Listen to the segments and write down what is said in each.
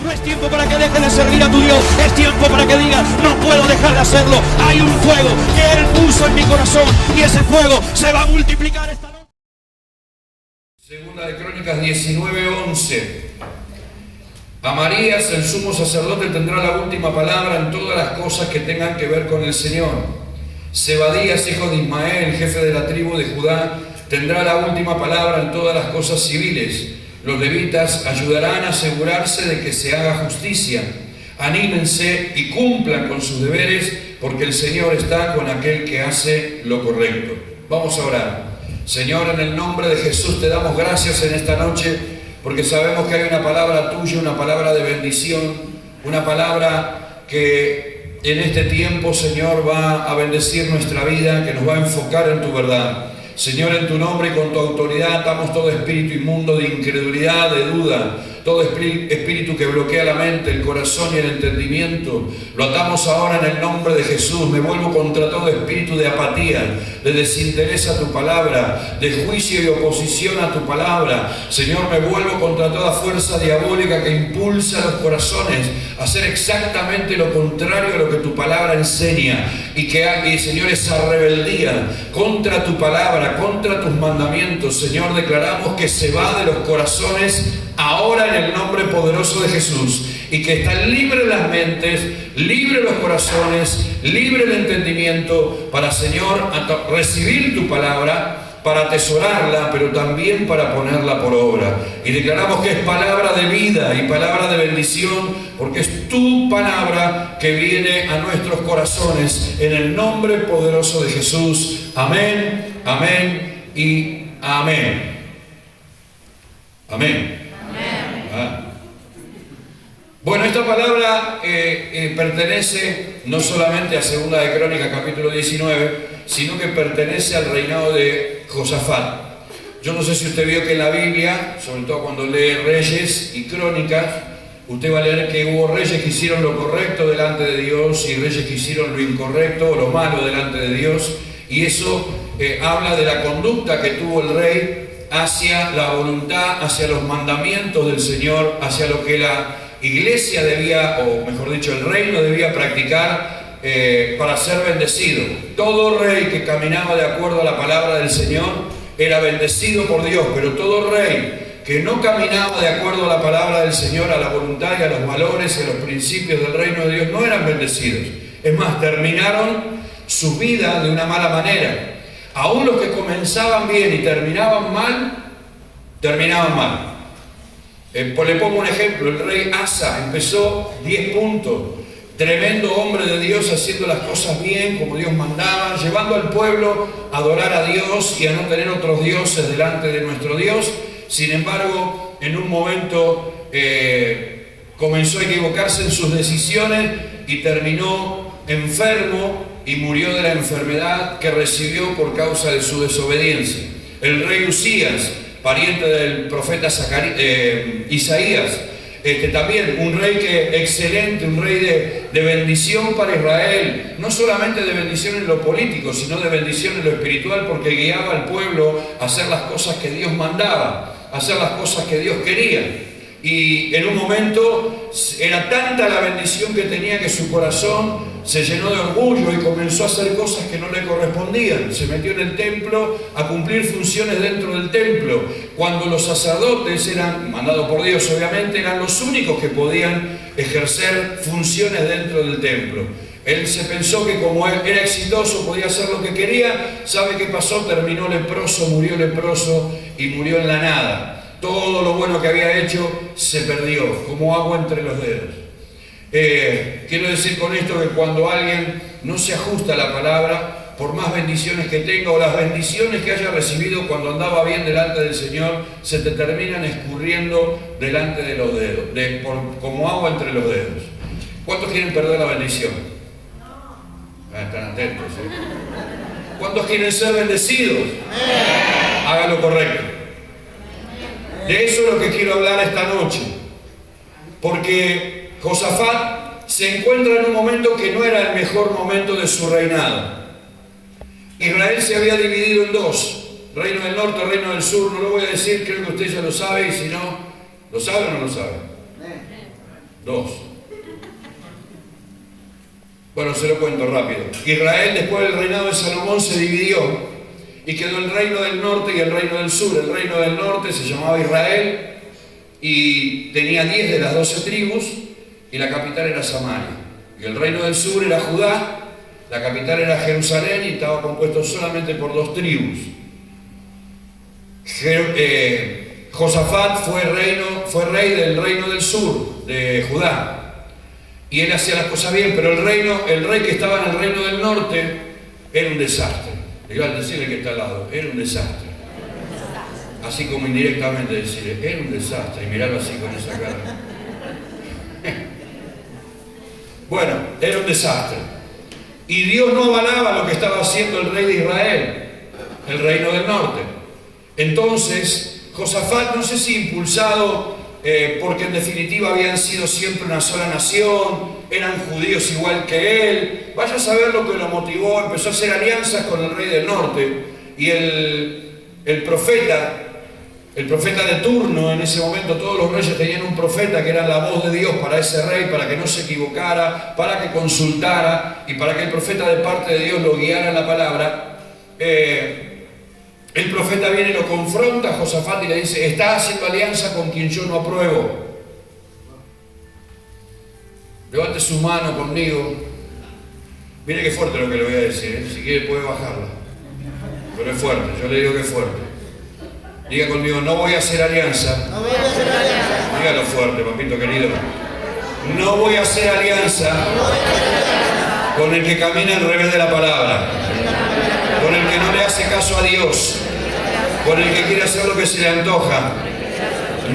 No es tiempo para que dejes de servir a tu Dios, es tiempo para que digas, no puedo dejar de hacerlo. Hay un fuego que Él puso en mi corazón y ese fuego se va a multiplicar esta noche. Segunda de Crónicas 19:11. Amarías, el sumo sacerdote, tendrá la última palabra en todas las cosas que tengan que ver con el Señor. Zebadías, hijo de Ismael, jefe de la tribu de Judá, tendrá la última palabra en todas las cosas civiles. Los levitas ayudarán a asegurarse de que se haga justicia. Anímense y cumplan con sus deberes, porque el Señor está con aquel que hace lo correcto. Vamos a orar. Señor, en el nombre de Jesús te damos gracias en esta noche, porque sabemos que hay una palabra tuya, una palabra de bendición, una palabra que en este tiempo, Señor, va a bendecir nuestra vida, que nos va a enfocar en tu verdad. Señor, en tu nombre y con tu autoridad atamos todo espíritu inmundo de incredulidad, de duda, todo espíritu que bloquea la mente, el corazón y el entendimiento. Lo atamos ahora en el nombre de Jesús. Me vuelvo contra todo espíritu de apatía, de desinterés a tu palabra, de juicio y oposición a tu palabra. Señor, me vuelvo contra toda fuerza diabólica que impulsa a los corazones a hacer exactamente lo contrario a lo que tu palabra enseña. Y Señor, esa rebeldía contra tu palabra, contra tus mandamientos, Señor, declaramos que se va de los corazones ahora en el nombre poderoso de Jesús, y que están libres las mentes, libres los corazones, libre el entendimiento para, Señor, recibir tu palabra, para atesorarla, pero también para ponerla por obra. Y declaramos que es palabra de vida y palabra de bendición, porque es tu palabra que viene a nuestros corazones, en el nombre poderoso de Jesús. Amén, amén y amén. Amén. Bueno, esta palabra pertenece no solamente a Segunda de Crónicas capítulo 19, sino que pertenece al reinado de Josafat. Yo no sé si usted vio que en la Biblia, sobre todo cuando lee Reyes y Crónicas, usted va a leer que hubo reyes que hicieron lo correcto delante de Dios y reyes que hicieron lo incorrecto o lo malo delante de Dios, y eso habla de la conducta que tuvo el rey hacia la voluntad, hacia los mandamientos del Señor, hacia lo que la iglesia debía, o mejor dicho, el reino debía practicar para ser bendecido. Todo rey que caminaba de acuerdo a la palabra del Señor era bendecido por Dios, pero todo rey que no caminaba de acuerdo a la palabra del Señor, a la voluntad y a los valores y a los principios del reino de Dios, no eran bendecidos. Es más, terminaron su vida de una mala manera. Aún los que comenzaban bien y terminaban mal, terminaban mal. Le pongo un ejemplo. El rey Asa empezó 10 puntos. Tremendo hombre de Dios, haciendo las cosas bien, como Dios mandaba, llevando al pueblo a adorar a Dios y a no tener otros dioses delante de nuestro Dios. Sin embargo, en un momento comenzó a equivocarse en sus decisiones y terminó enfermo, y murió de la enfermedad que recibió por causa de su desobediencia. El rey Usías, pariente del profeta Isaías, también un rey excelente, un rey de bendición para Israel, no solamente de bendición en lo político, sino de bendición en lo espiritual, porque guiaba al pueblo a hacer las cosas que Dios mandaba, a hacer las cosas que Dios quería. Y en un momento era tanta la bendición que tenía que su corazón se llenó de orgullo y comenzó a hacer cosas que no le correspondían. Se metió en el templo a cumplir funciones dentro del templo, cuando los sacerdotes, eran mandados por Dios obviamente, eran los únicos que podían ejercer funciones dentro del templo. Él se pensó que como era exitoso, podía hacer lo que quería. ¿Sabe qué pasó? Terminó leproso, murió leproso y murió en la nada. Todo lo bueno que había hecho se perdió, como agua entre los dedos. Quiero decir con esto que cuando alguien no se ajusta a la palabra, por más bendiciones que tenga o las bendiciones que haya recibido cuando andaba bien delante del Señor, se te terminan escurriendo delante de los dedos, como agua entre los dedos. ¿Cuántos quieren perder la bendición? Están atentos, ¿eh? ¿Cuántos quieren ser bendecidos? Hagan lo correcto. De eso es lo que quiero hablar esta noche, porque Josafat se encuentra en un momento que no era el mejor momento de su reinado. Israel se había dividido en dos, reino del norte, reino del sur. No lo voy a decir, creo que usted ya lo sabe, y si no, ¿lo sabe o no lo sabe? 2. Bueno, se lo cuento rápido. Israel, después del reinado de Salomón, se dividió y quedó el reino del norte y el reino del sur. El reino del norte se llamaba Israel y tenía 10 de las 12 tribus y la capital era Samaria. Y el reino del sur era Judá, la capital era Jerusalén y estaba compuesto solamente por 2 tribus. Josafat fue rey del reino del sur, de Judá. Y él hacía las cosas bien, pero el rey que estaba en el reino del norte era un desastre. Le iba a decirle que está al lado, era un desastre. Así como indirectamente decirle, era un desastre, y mirarlo así con esa cara. Bueno, era un desastre. Y Dios no avalaba lo que estaba haciendo el rey de Israel, el reino del norte. Entonces, Josafat, no sé si impulsado porque en definitiva habían sido siempre una sola nación, eran judíos igual que él, vaya a saber lo que lo motivó, empezó a hacer alianzas con el rey del norte, y el profeta de turno, en ese momento todos los reyes tenían un profeta que era la voz de Dios para ese rey, para que no se equivocara, para que consultara y para que el profeta de parte de Dios lo guiara en la palabra. El profeta viene y lo confronta a Josafat y le dice, estás haciendo alianza con quien yo no apruebo. Levante su mano conmigo. Mire qué fuerte lo que le voy a decir, ¿eh? Si quiere puede bajarla. Pero es fuerte, yo le digo que es fuerte. Diga conmigo, no voy a hacer alianza. No voy a hacer alianza. Dígalo fuerte, papito querido. No voy a hacer alianza con el que camina al revés de la palabra, con el que no le hace caso a Dios, con el que quiere hacer lo que se le antoja.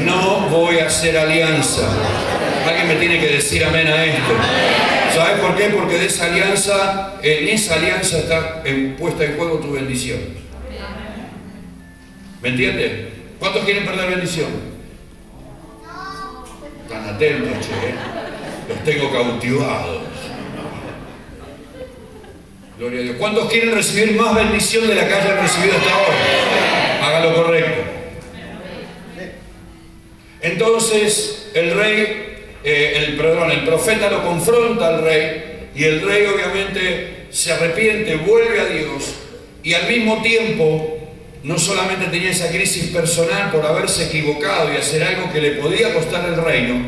No voy a hacer alianza. Alguien me tiene que decir amén a esto. ¿Sabes por qué? Porque en esa alianza está puesta en juego tu bendición. ¿Me entiendes? ¿Cuántos quieren perder bendición? Están atentos, che. Los tengo cautivados. Gloria a Dios. ¿Cuántos quieren recibir más bendición de la que hayan recibido hasta ahora? Haga lo correcto. Entonces el profeta lo confronta al rey, y el rey obviamente se arrepiente, vuelve a Dios, y al mismo tiempo no solamente tenía esa crisis personal por haberse equivocado y hacer algo que le podía costar el reino.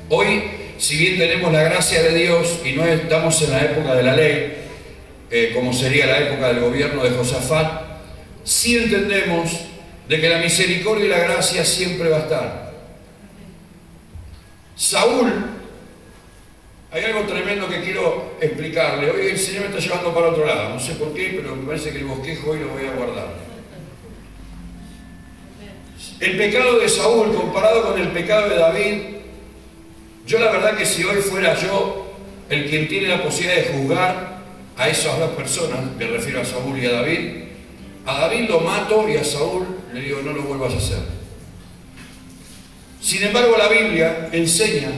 Hoy, si bien tenemos la gracia de Dios y no estamos en la época de la ley, como sería la época del gobierno de Josafat, sí entendemos de que la misericordia y la gracia siempre va a estar. Saúl, hay algo tremendo que quiero explicarle. Hoy el Señor me está llevando para otro lado, no sé por qué, pero me parece que el bosquejo hoy lo voy a guardar. El pecado de Saúl comparado con el pecado de David, yo la verdad que si hoy fuera yo el quien tiene la posibilidad de juzgar a esas dos personas, me refiero a Saúl y a David lo mato y a Saúl le digo no lo vuelvas a hacer. Sin embargo, la Biblia enseña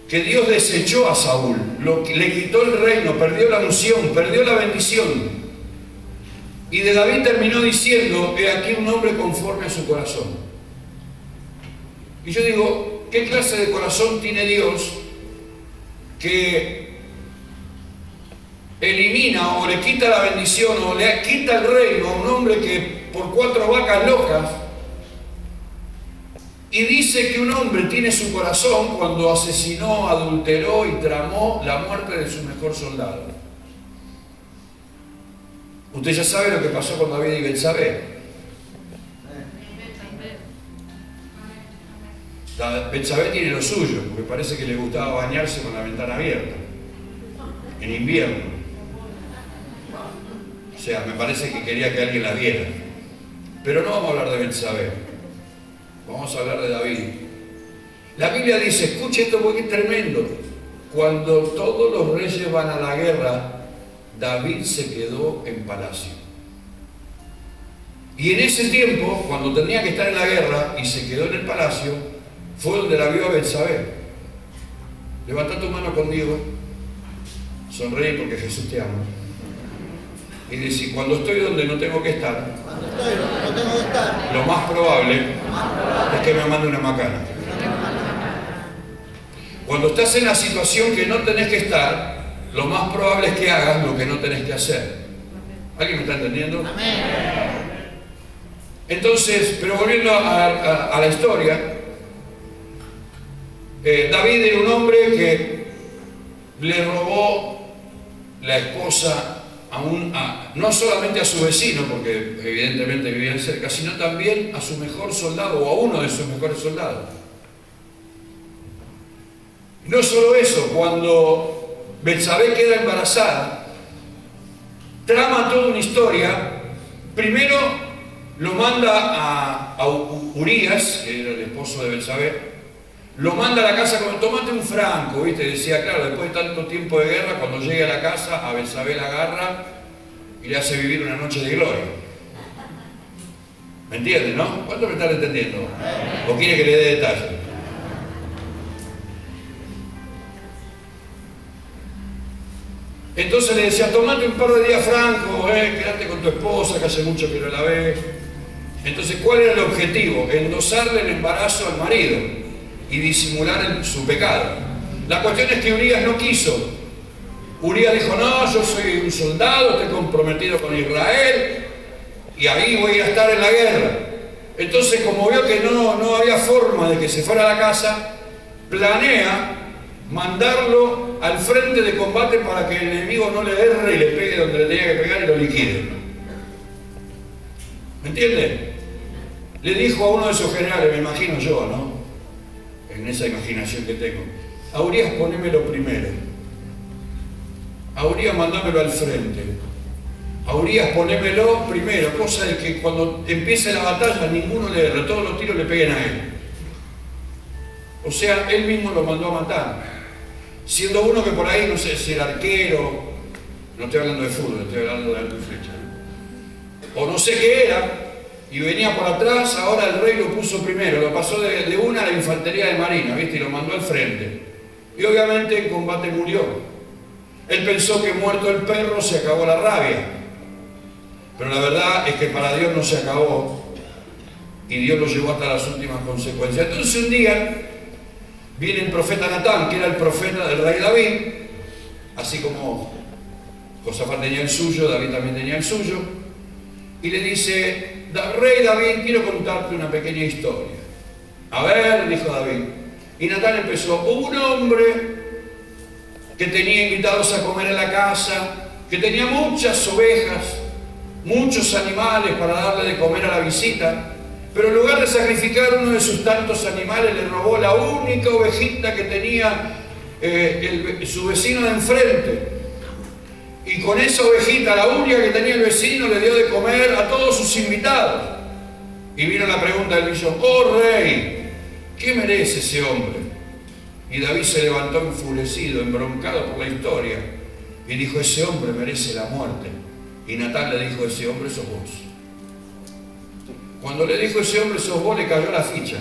que Dios desechó a Saúl, le quitó el reino, perdió la unción, perdió la bendición. Y de David terminó diciendo, he aquí un hombre conforme a su corazón. Y yo digo, ¿qué clase de corazón tiene Dios que elimina o le quita la bendición o le quita el reino a un hombre que por 4 vacas locas, y dice que un hombre tiene su corazón cuando asesinó, adulteró y tramó la muerte de su mejor soldado? Usted ya sabe lo que pasó con David y Betsabé. Betsabé tiene lo suyo, porque parece que le gustaba bañarse con la ventana abierta, en invierno. O sea, me parece que quería que alguien la viera. Pero no vamos a hablar de Betsabé, vamos a hablar de David. La Biblia dice, escuche esto porque es tremendo, cuando todos los reyes van a la guerra, David se quedó en palacio. Y en ese tiempo, cuando tenía que estar en la guerra y se quedó en el palacio, fue donde la vio a Betsabé. Levanta tu mano conmigo, sonreí porque Jesús te ama. Y dice, cuando estoy donde no tengo que estar, lo más probable es que me mande una macana. Cuando estás en la situación que no tenés que estar, lo más probable es que hagas lo que no tenés que hacer. ¿Alguien me está entendiendo? Amén. Entonces, pero volviendo a la historia, David era un hombre que le robó la esposa no solamente a su vecino, porque evidentemente vivían cerca, sino también a su mejor soldado o a uno de sus mejores soldados. No solo eso, cuando Betsabé queda embarazada, trama toda una historia. Primero lo manda a Urías, que era el esposo de Betsabé, lo manda a la casa como tomate un franco, ¿viste? Decía, claro, después de tanto tiempo de guerra, cuando llegue a la casa, a Betsabé la agarra y le hace vivir una noche de gloria. ¿Me entienden, no? ¿Cuánto me están entendiendo? ¿O quiere que le dé detalles? Entonces le decía, tomate un par de días franco, quédate con tu esposa, que hace mucho que no la ves. Entonces, ¿cuál era el objetivo? Endosarle el embarazo al marido y disimular su pecado. La cuestión es que Urías no quiso. Urías dijo, no, yo soy un soldado, estoy comprometido con Israel y ahí voy a estar en la guerra. Entonces, como vio que no había forma de que se fuera a la casa, planea mandarlo al frente de combate para que el enemigo no le erre y le pegue donde le tenía que pegar y lo liquide. ¿Me entienden? Le dijo a uno de sus generales, me imagino yo, ¿no? En esa imaginación que tengo, a Urías ponémelo primero, a Urías mandámelo al frente, a Urías ponémelo primero, cosa de que cuando empiece la batalla ninguno le erre, todos los tiros le peguen a él. O sea, él mismo lo mandó a matar, siendo uno que por ahí, no sé, si era arquero, no estoy hablando de fútbol, estoy hablando de arco y flecha, ¿no? O no sé qué era, y venía por atrás, ahora el rey lo puso primero, lo pasó de una a la infantería de marina, ¿viste? Y lo mandó al frente. Y obviamente en combate murió. Él pensó que muerto el perro se acabó la rabia. Pero la verdad es que para Dios no se acabó. Y Dios lo llevó hasta las últimas consecuencias. Entonces un día viene el profeta Natán, que era el profeta del rey David, así como Josafat tenía el suyo, David también tenía el suyo, y le dice, rey David, quiero contarte una pequeña historia. A ver, dijo David. Y Natán empezó, hubo un hombre que tenía invitados a comer en la casa, que tenía muchas ovejas, muchos animales para darle de comer a la visita, pero en lugar de sacrificar uno de sus tantos animales, le robó la única ovejita que tenía su vecino de enfrente. Y con esa ovejita, la única que tenía el vecino, le dio de comer a todos sus invitados. Y vino la pregunta del millón, oh rey, ¿qué merece ese hombre? Y David se levantó enfurecido, embroncado por la historia, y dijo, ese hombre merece la muerte. Y Natán le dijo, ese hombre sos vos. Cuando le dijo ese hombre sos vos, le cayó la ficha.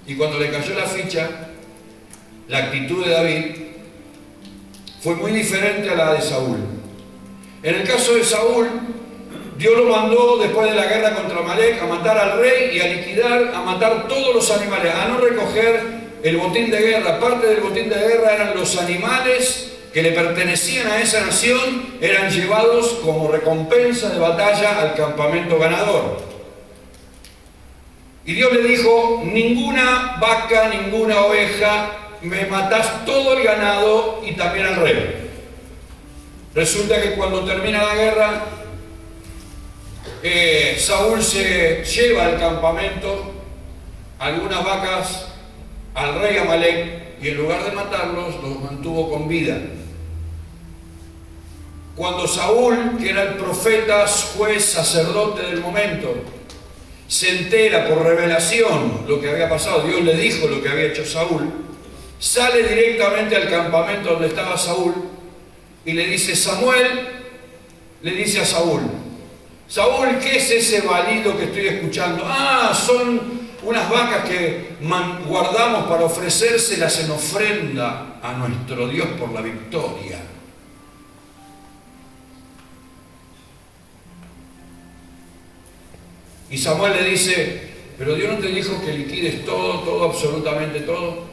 Y cuando le cayó la ficha, la actitud de David fue muy diferente a la de Saúl. En el caso de Saúl, Dios lo mandó después de la guerra contra Amalek a matar al rey y a liquidar, a matar todos los animales, a no recoger el botín de guerra. Parte del botín de guerra eran los animales que le pertenecían a esa nación, eran llevados como recompensa de batalla al campamento ganador. Y Dios le dijo, ninguna vaca, ninguna oveja, me matás todo el ganado y también al rey. Resulta que cuando termina la guerra, Saúl se lleva al campamento algunas vacas al rey Amalek y en lugar de matarlos, los mantuvo con vida. Cuando Saúl, que era el profeta, juez, sacerdote del momento, se entera por revelación lo que había pasado, Dios le dijo lo que había hecho Saúl, sale directamente al campamento donde estaba Saúl y le dice, Samuel, le dice a Saúl, Saúl, ¿qué es ese balido que estoy escuchando? Ah, son unas vacas que guardamos para ofrecérselas en ofrenda a nuestro Dios por la victoria. Y Samuel le dice, pero Dios no te dijo que liquides todo, absolutamente todo.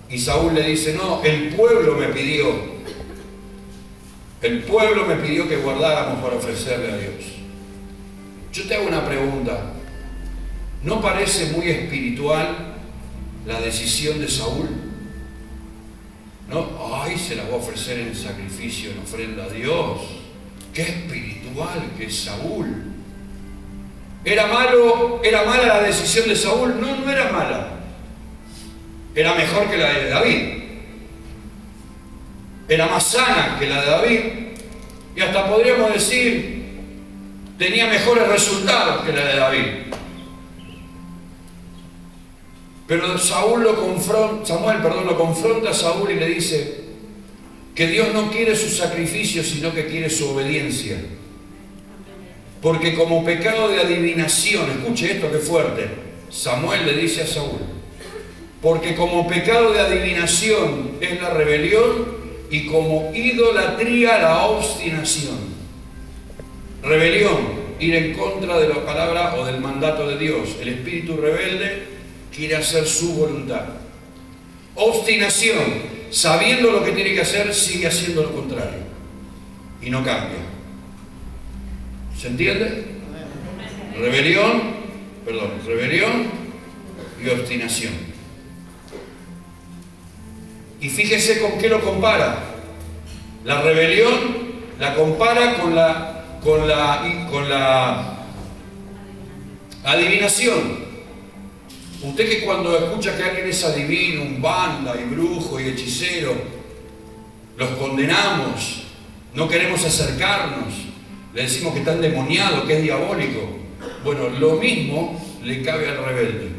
Y Saúl le dice, no, el pueblo me pidió. El pueblo me pidió que guardáramos para ofrecerle a Dios. Yo te hago una pregunta. ¿No parece muy espiritual la decisión de Saúl? ¿No? Ay, se la voy a ofrecer en sacrificio, en ofrenda a Dios. Qué espiritual que es Saúl. ¿Era mala la decisión de Saúl? No, no era mala. Era mejor que la de David. Era más sana que la de David. Y hasta podríamos decir, tenía mejores resultados que la de David. Pero Samuel lo confronta a Saúl y le dice que Dios no quiere su sacrificio, sino que quiere su obediencia. Porque como pecado de adivinación, escuche esto que fuerte, Samuel le dice a Saúl, porque como pecado de adivinación es la rebelión y como idolatría la obstinación. Rebelión, ir en contra de la palabra o del mandato de Dios. El espíritu rebelde quiere hacer su voluntad. Obstinación, sabiendo lo que tiene que hacer, sigue haciendo lo contrario y no cambia. ¿Se entiende? Rebelión y obstinación. Y fíjese con qué lo compara. La rebelión la compara con la adivinación. Usted que cuando escucha que alguien es adivino, un banda y brujo y hechicero, los condenamos, no queremos acercarnos, le decimos que está endemoniado, que es diabólico. Bueno, lo mismo le cabe al rebelde.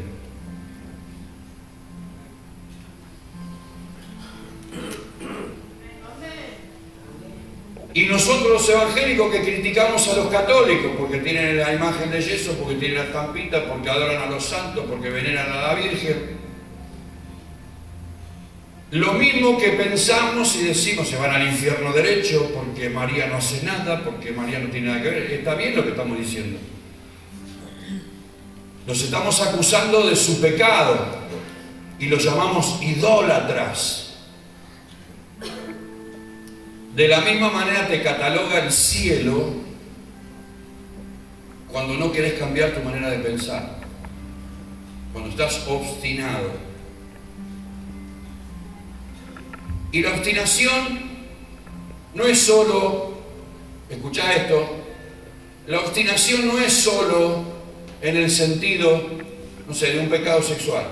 Y nosotros los evangélicos que criticamos a los católicos porque tienen la imagen de yeso, porque tienen la estampita, porque adoran a los santos, porque veneran a la Virgen. Lo mismo que pensamos y decimos, se van al infierno derecho porque María no hace nada, porque María no tiene nada que ver. Está bien lo que estamos diciendo. Los estamos acusando de su pecado y los llamamos idólatras. De la misma manera te cataloga el cielo cuando no querés cambiar tu manera de pensar, cuando estás obstinado. Y la obstinación no es solo, escuchá esto, la obstinación no es solo en el sentido, no sé, de un pecado sexual.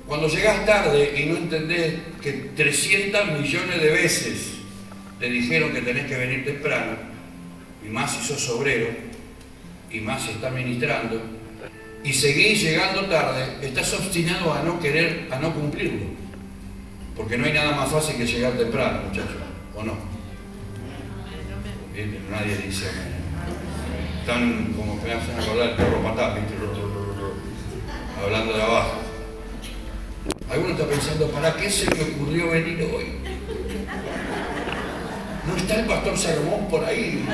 Cuando llegás tarde y no entendés que 300 millones de veces te dijeron que tenés que venir temprano, y más si sos obrero, y más si estás ministrando, y seguís llegando tarde, estás obstinado a no querer, a no cumplirlo. Porque no hay nada más fácil que llegar temprano, muchachos, ¿o no? Nadie dice amén. Están como que me hacen acordar el perro patá, hablando de abajo. Alguno está pensando, ¿para qué se me ocurrió venir hoy? ¿No está el pastor Salomón por ahí?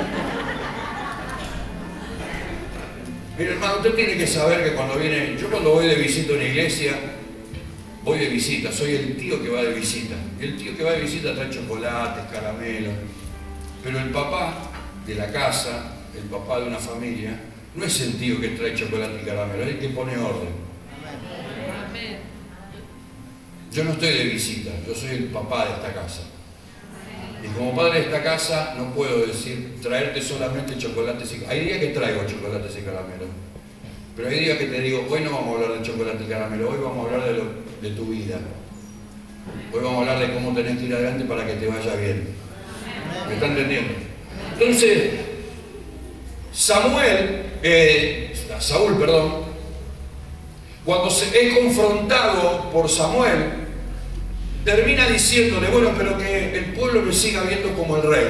Mire, hermano, usted tiene que saber que cuando viene... Yo cuando voy de visita a una iglesia, voy de visita, soy el tío que va de visita. Y el tío que va de visita trae chocolates, caramelos. Pero el papá de la casa, el papá de una familia, no es el tío que trae chocolate y caramelo, es el que pone orden. Yo no estoy de visita, yo soy el papá de esta casa. Y como padre de esta casa no puedo decir traerte solamente chocolates y caramelos. Hay días que traigo chocolates y caramelos, pero hay días que te digo, hoy no vamos a hablar de chocolate y caramelo, hoy vamos a hablar de tu vida. Hoy vamos a hablar de cómo tenés que ir adelante para que te vaya bien. ¿Me está entendiendo? Entonces, Saúl, cuando es confrontado por Samuel, termina diciéndole, bueno, pero que el pueblo me siga viendo como el rey.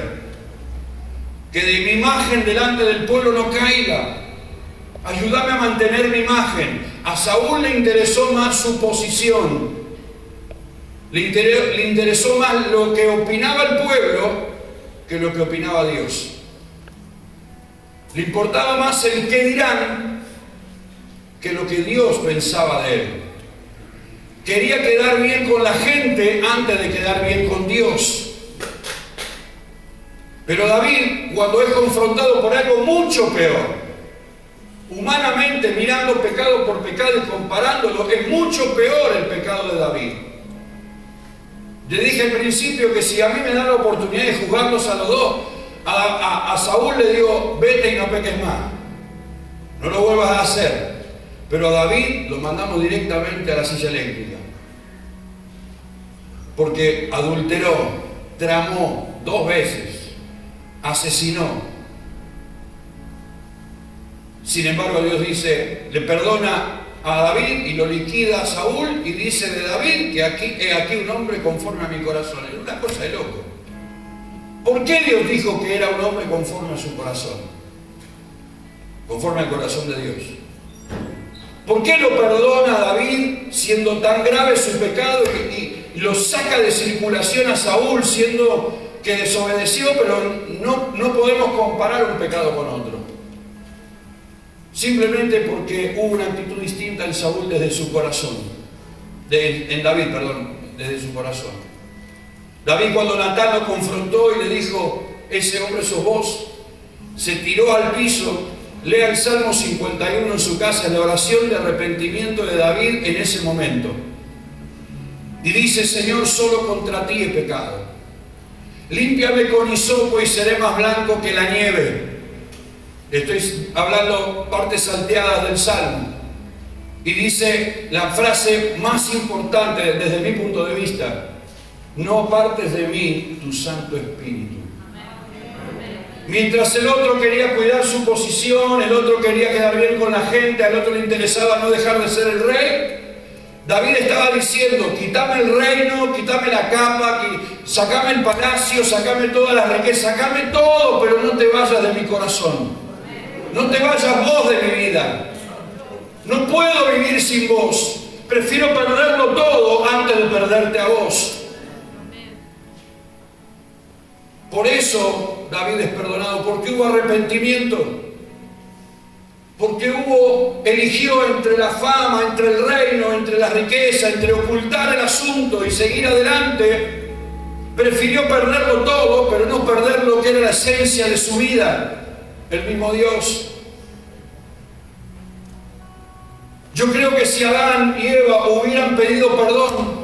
Que de mi imagen delante del pueblo no caiga. Ayúdame a mantener mi imagen. A Saúl le interesó más su posición. Le interesó más lo que opinaba el pueblo que lo que opinaba Dios. Le importaba más el qué dirán que lo que Dios pensaba de él. Quería quedar bien con la gente antes de quedar bien con Dios. Pero David, cuando es confrontado por algo mucho peor, humanamente mirando pecado por pecado y comparándolo, es mucho peor el pecado de David. Le dije al principio que si a mí me dan la oportunidad de juzgarlos a los dos, a Saúl le digo, vete y no peques más, no lo vuelvas a hacer. Pero a David lo mandamos directamente a la silla eléctrica, porque adulteró, tramó 2 veces, asesinó. Sin embargo, Dios dice, le perdona a David y lo liquida a Saúl, y dice de David que aquí un hombre conforme a mi corazón. Es una cosa de loco. ¿Por qué Dios dijo que era un hombre conforme a su corazón? Conforme al corazón de Dios. ¿Por qué lo perdona a David siendo tan grave su pecado y lo saca de circulación a Saúl siendo que desobedeció, pero no podemos comparar un pecado con otro? Simplemente porque hubo una actitud distinta en Saúl desde su corazón. En David, desde su corazón. David, cuando Natán lo confrontó y le dijo, ese hombre sos vos, se tiró al piso. Lea el Salmo 51 en su casa, en la oración de arrepentimiento de David en ese momento. Y dice, Señor, solo contra ti he pecado. Límpiame con hisopo y seré más blanco que la nieve. Estoy hablando partes salteadas del Salmo. Y dice la frase más importante desde mi punto de vista, no apartes de mí tu Santo Espíritu. Mientras el otro quería cuidar su posición, el otro quería quedar bien con la gente, al otro le interesaba no dejar de ser el rey, David estaba diciendo, quítame el reino, quítame la capa, sacame el palacio, sacame todas las riquezas, sacame todo, pero no te vayas de mi corazón. No te vayas vos de mi vida. No puedo vivir sin vos. Prefiero perderlo todo antes de perderte a vos. Por eso David es perdonado, porque hubo arrepentimiento, porque eligió entre la fama, entre el reino, entre la riqueza, entre ocultar el asunto y seguir adelante. Prefirió perderlo todo, pero no perder lo que era la esencia de su vida, el mismo Dios. Yo creo que si Adán y Eva hubieran pedido perdón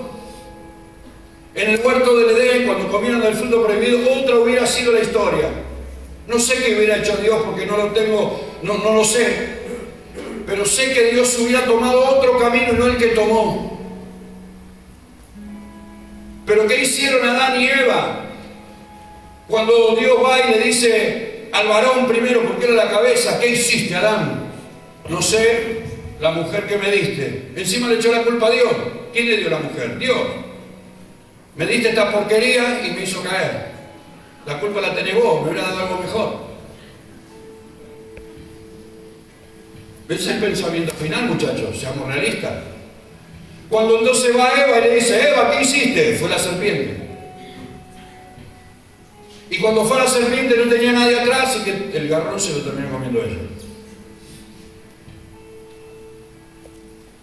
en el huerto del Edén, cuando comieron del fruto prohibido, otra hubiera sido la historia. No sé qué hubiera hecho Dios porque no lo sé. Pero sé que Dios hubiera tomado otro camino y no el que tomó. Pero ¿qué hicieron Adán y Eva? Cuando Dios va y le dice al varón primero, porque era la cabeza, ¿qué hiciste, Adán? No sé, la mujer que me diste. Encima le echó la culpa a Dios. ¿Quién le dio la mujer? Dios. Me diste esta porquería y me hizo caer. La culpa la tenés vos, me hubiera dado algo mejor. ¿Ves el pensamiento final, muchachos? Seamos realistas. Cuando entonces va Eva y le dice, Eva, ¿qué hiciste? Fue la serpiente. Y cuando fue la serpiente no tenía nadie atrás y que el garrón se lo terminó comiendo ella.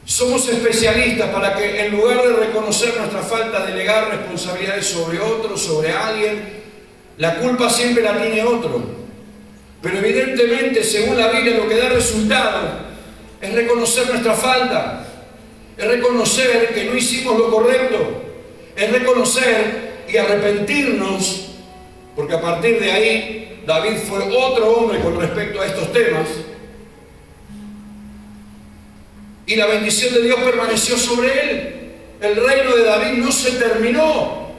Somos especialistas para que en lugar de reconocer nuestra falta, delegar responsabilidades sobre otro, sobre alguien. La culpa siempre la tiene otro. Pero evidentemente, según la Biblia, lo que da resultado es reconocer nuestra falta, es reconocer que no hicimos lo correcto, es reconocer y arrepentirnos, porque a partir de ahí David fue otro hombre con respecto a estos temas. Y la bendición de Dios permaneció sobre él. El reino de David no se terminó.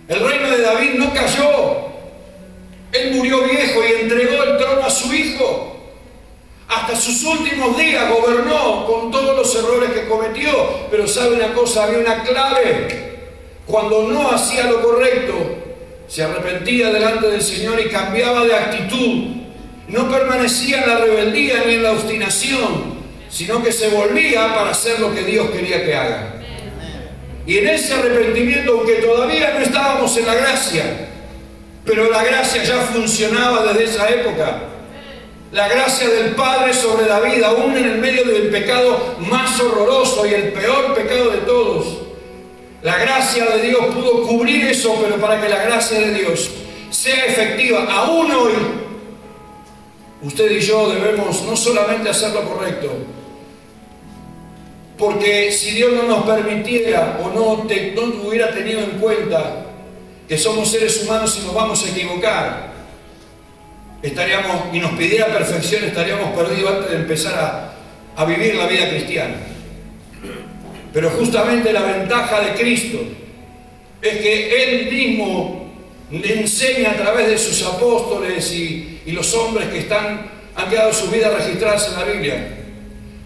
El reino de David no cayó. Él murió viejo y entregó el trono a su hijo. Hasta sus últimos días gobernó con todos los errores que cometió. Pero sabe una cosa, había una clave. Cuando no hacía lo correcto, se arrepentía delante del Señor y cambiaba de actitud. No permanecía en la rebeldía ni en la obstinación, sino que se volvía para hacer lo que Dios quería que haga. Y en ese arrepentimiento, aunque todavía no estábamos en la gracia, pero la gracia ya funcionaba desde esa época. La gracia del Padre sobre David, aún en el medio del pecado más horroroso y el peor pecado de todos. La gracia de Dios pudo cubrir eso, pero para que la gracia de Dios sea efectiva, aún hoy, usted y yo debemos no solamente hacer lo correcto, porque si Dios no nos permitiera o no hubiera tenido en cuenta que somos seres humanos y nos vamos a equivocar, estaríamos, y nos pidiera perfección, estaríamos perdidos antes de empezar a vivir la vida cristiana. Pero justamente la ventaja de Cristo es que Él mismo enseña a través de sus apóstoles y los hombres que han quedado sus vidas registradas en la Biblia,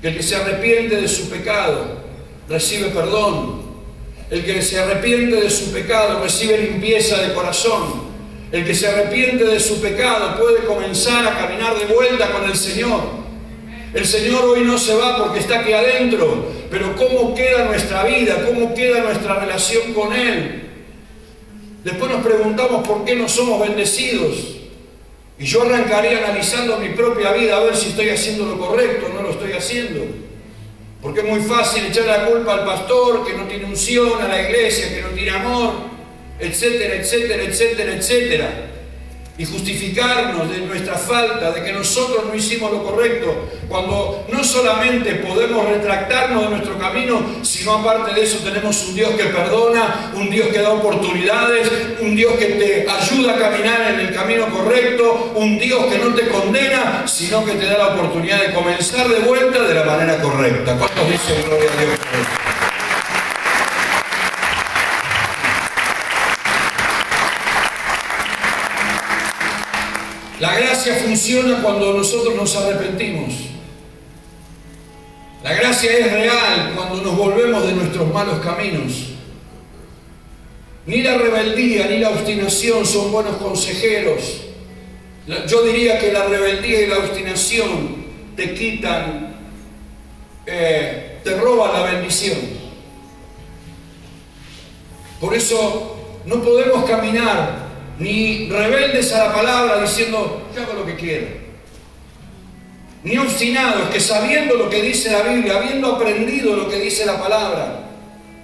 que el que se arrepiente de su pecado recibe perdón, el que se arrepiente de su pecado recibe limpieza de corazón, el que se arrepiente de su pecado puede comenzar a caminar de vuelta con el Señor. El Señor hoy no se va porque está aquí adentro, pero ¿cómo queda nuestra vida? ¿Cómo queda nuestra relación con Él? Después nos preguntamos por qué no somos bendecidos. Y yo arrancaría analizando mi propia vida a ver si estoy haciendo lo correcto o no lo estoy haciendo. Porque es muy fácil echar la culpa al pastor que no tiene unción, a la iglesia que no tiene amor, etcétera, etcétera, etcétera, etcétera. Y justificarnos de nuestra falta, de que nosotros no hicimos lo correcto, cuando no solamente podemos retractarnos de nuestro camino, sino aparte de eso tenemos un Dios que perdona, un Dios que da oportunidades, un Dios que te ayuda a caminar en el camino correcto, un Dios que no te condena, sino que te da la oportunidad de comenzar de vuelta de la manera correcta. ¿Cuántos dicen gloria a Dios por eso? La gracia funciona cuando nosotros nos arrepentimos. La gracia es real cuando nos volvemos de nuestros malos caminos. Ni la rebeldía ni la obstinación son buenos consejeros. Yo diría que la rebeldía y la obstinación te quitan, te roban la bendición. Por eso no podemos caminar ni rebeldes a la palabra diciendo, yo hago lo que quiero. Ni obstinados, que sabiendo lo que dice la Biblia, habiendo aprendido lo que dice la palabra,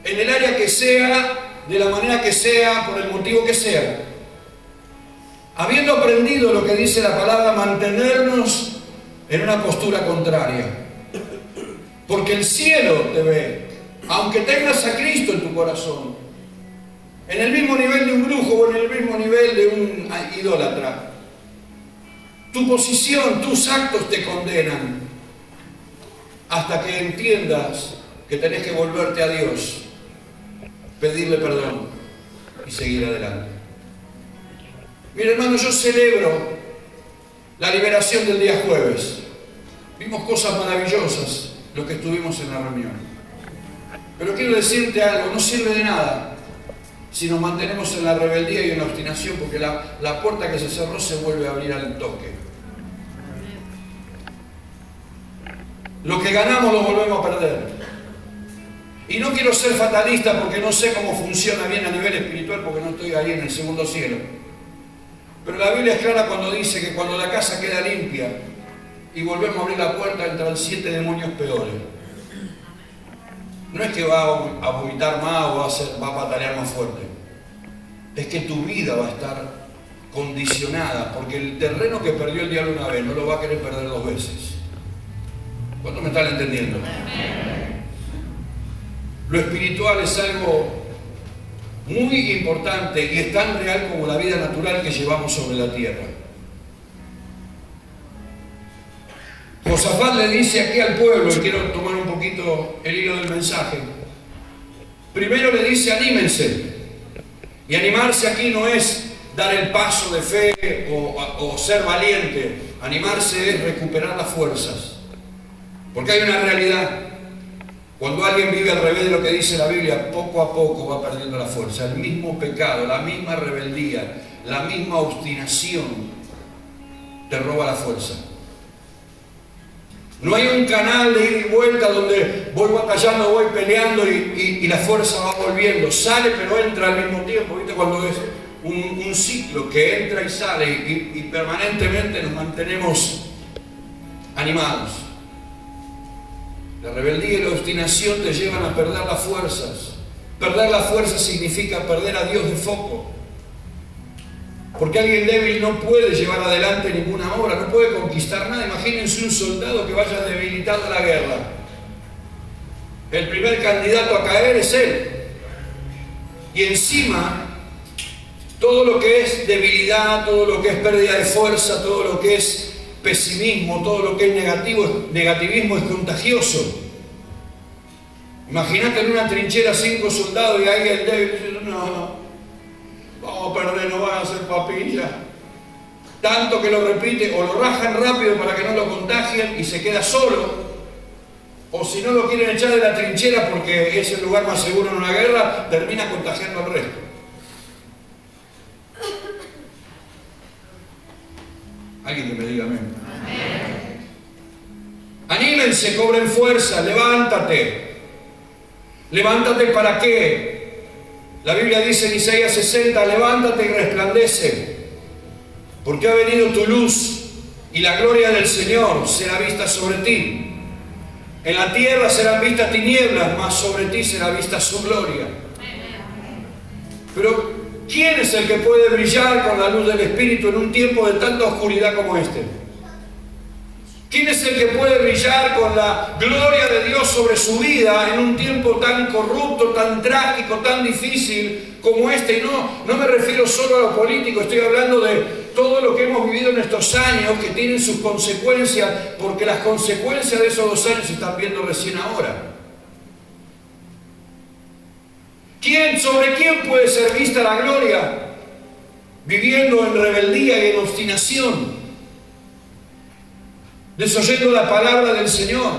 en el área que sea, de la manera que sea, por el motivo que sea, habiendo aprendido lo que dice la palabra, mantenernos en una postura contraria. Porque el cielo te ve, aunque tengas a Cristo en tu corazón, en el mismo nivel de un brujo o en el mismo nivel de un idólatra. Tu posición, tus actos te condenan hasta que entiendas que tenés que volverte a Dios, pedirle perdón y seguir adelante. Mira, hermano, yo celebro la liberación del día jueves. Vimos cosas maravillosas lo que estuvimos en la reunión. Pero quiero decirte algo, no sirve de nada si nos mantenemos en la rebeldía y en la obstinación, porque la puerta que se cerró se vuelve a abrir al toque. Lo que ganamos lo volvemos a perder. Y no quiero ser fatalista porque no sé cómo funciona bien a nivel espiritual, porque no estoy ahí en el segundo cielo. Pero la Biblia es clara cuando dice que cuando la casa queda limpia y volvemos a abrir la puerta, entran 7 demonios peores. No es que va a vomitar más o va a patalear más fuerte. Es que tu vida va a estar condicionada, porque el terreno que perdió el diablo una vez no lo va a querer perder 2 veces. ¿Cuántos me están entendiendo? Lo espiritual es algo muy importante y es tan real como la vida natural que llevamos sobre la tierra. Josafat le dice aquí al pueblo, y quiero tomar un poquito el hilo del mensaje. Primero le dice, anímense. Y animarse aquí no es dar el paso de fe o ser valiente. Animarse es recuperar las fuerzas. Porque hay una realidad. Cuando alguien vive al revés de lo que dice la Biblia, poco a poco va perdiendo la fuerza. El mismo pecado, la misma rebeldía, la misma obstinación te roba la fuerza. No hay un canal de ida y vuelta donde voy batallando, voy peleando y la fuerza va volviendo. Sale pero entra al mismo tiempo. ¿Viste? Cuando es un ciclo que entra y sale y permanentemente nos mantenemos animados. La rebeldía y la obstinación te llevan a perder las fuerzas. Perder las fuerzas significa perder a Dios de foco. Porque alguien débil no puede llevar adelante ninguna obra, no puede conquistar nada. Imagínense un soldado que vaya debilitado a la guerra. El primer candidato a caer es él. Y encima, todo lo que es debilidad, todo lo que es pérdida de fuerza, todo lo que es pesimismo, todo lo que es negativismo es contagioso. Imagínate en una trinchera 5 soldados y ahí el débil dice, no, vamos a perder, no van a hacer papilla. Tanto que lo repite, o lo rajan rápido para que no lo contagien y se queda solo, o si no lo quieren echar de la trinchera porque es el lugar más seguro en una guerra, termina contagiando al resto. Alguien que me diga amén. Anímense, cobren fuerza, levántate. Levántate, ¿para qué? La Biblia dice en Isaías 60, levántate y resplandece, porque ha venido tu luz y la gloria del Señor será vista sobre ti. En la tierra serán vistas tinieblas, mas sobre ti será vista su gloria. Pero ¿quién es el que puede brillar con la luz del Espíritu en un tiempo de tanta oscuridad como este? ¿Quién es el que puede brillar con la gloria de Dios sobre su vida en un tiempo tan corrupto, tan trágico, tan difícil como este? Y no me refiero solo a lo político, estoy hablando de todo lo que hemos vivido en estos años que tienen sus consecuencias, porque las consecuencias de esos 2 años se están viendo recién ahora. ¿Sobre quién puede ser vista la gloria? Viviendo en rebeldía y en obstinación, desoyendo la palabra del Señor,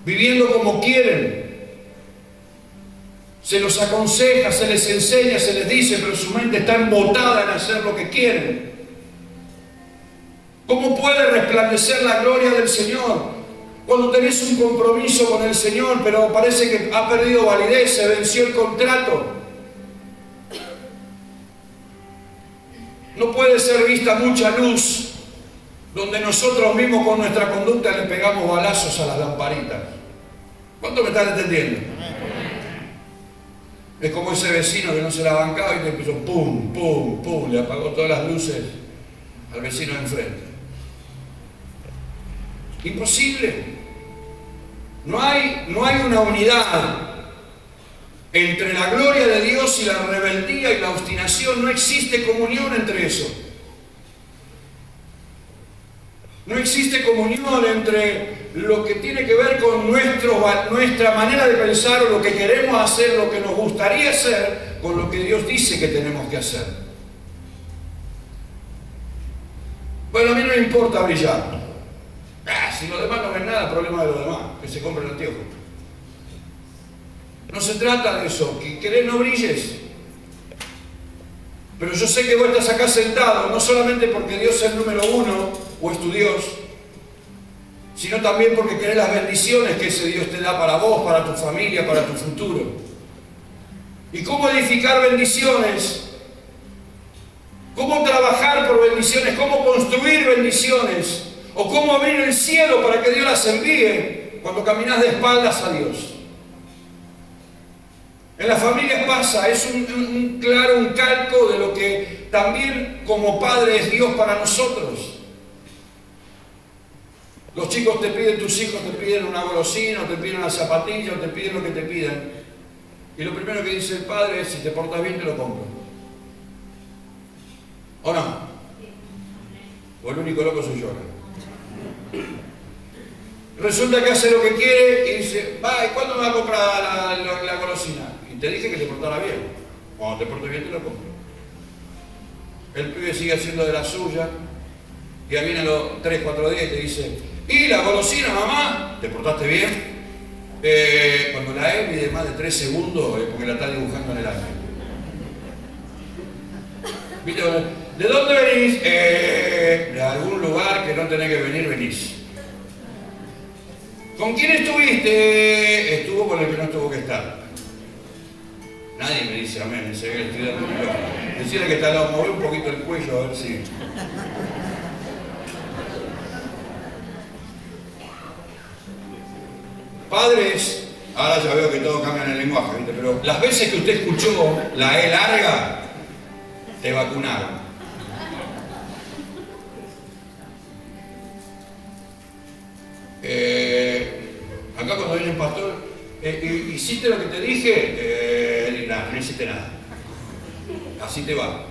viviendo como quieren. Se los aconseja, se les enseña, se les dice, pero su mente está embotada en hacer lo que quieren. ¿Cómo puede resplandecer la gloria del Señor cuando tenés un compromiso con el Señor, pero parece que ha perdido validez, se venció el contrato? No puede ser vista mucha luz donde nosotros mismos con nuestra conducta le pegamos balazos a las lamparitas. ¿Cuánto me están entendiendo? Es como ese vecino que no se la bancaba y te empezó pum, pum, pum, le apagó todas las luces al vecino de enfrente. Imposible. No hay una unidad entre la gloria de Dios y la rebeldía y la obstinación. No existe comunión entre eso. No existe comunión entre lo que tiene que ver con nuestra manera de pensar o lo que queremos hacer, lo que nos gustaría hacer, con lo que Dios dice que tenemos que hacer. Bueno, a mí no me importa brillar. Si los demás no ven nada, problema de los demás, que se compren anteojos. No se trata de eso, que querés no brilles. Pero yo sé que vos estás acá sentado, no solamente porque Dios es el número 1 o es tu Dios, sino también porque querés las bendiciones que ese Dios te da para vos, para tu familia, para tu futuro. ¿Y cómo edificar bendiciones? ¿Cómo trabajar por bendiciones? ¿Cómo construir bendiciones? ¿O cómo abrir el cielo para que Dios las envíe cuando caminas de espaldas a Dios? En las familias pasa, es un calco de lo que también como padre es Dios para nosotros. Los chicos te piden, tus hijos te piden una golosina, o te piden una zapatilla, o te piden lo que te pidan. Y lo primero que dice el padre es, si te portas bien te lo compro. ¿O no? O el único loco soy yo. Resulta que hace lo que quiere y dice, va, ¿y cuándo me va a comprar la golosina? Y te dije que te portara bien. Cuando te portes bien te lo compro. El pibe sigue haciendo de la suya y ya viene a los 3, 4 días y te dice, ¿y la golosina, mamá? ¿Te portaste bien? Cuando la E mide más de 3 segundos es porque la está dibujando en el aire. ¿Viste? ¿De dónde venís? De algún lugar que no tenés que venir, venís. ¿Con quién estuviste? Estuvo con el que no tuvo que estar. Nadie me dice amén, enseguida estoy dando mi loco. Decirle que está al lado, mover un poquito el cuello a ver si. Padres, ahora ya veo que todo cambia en el lenguaje, ¿viste? Pero las veces que usted escuchó la E larga, te vacunaron. Acá cuando viene un pastor, ¿hiciste lo que te dije? No hiciste nada. Así te va.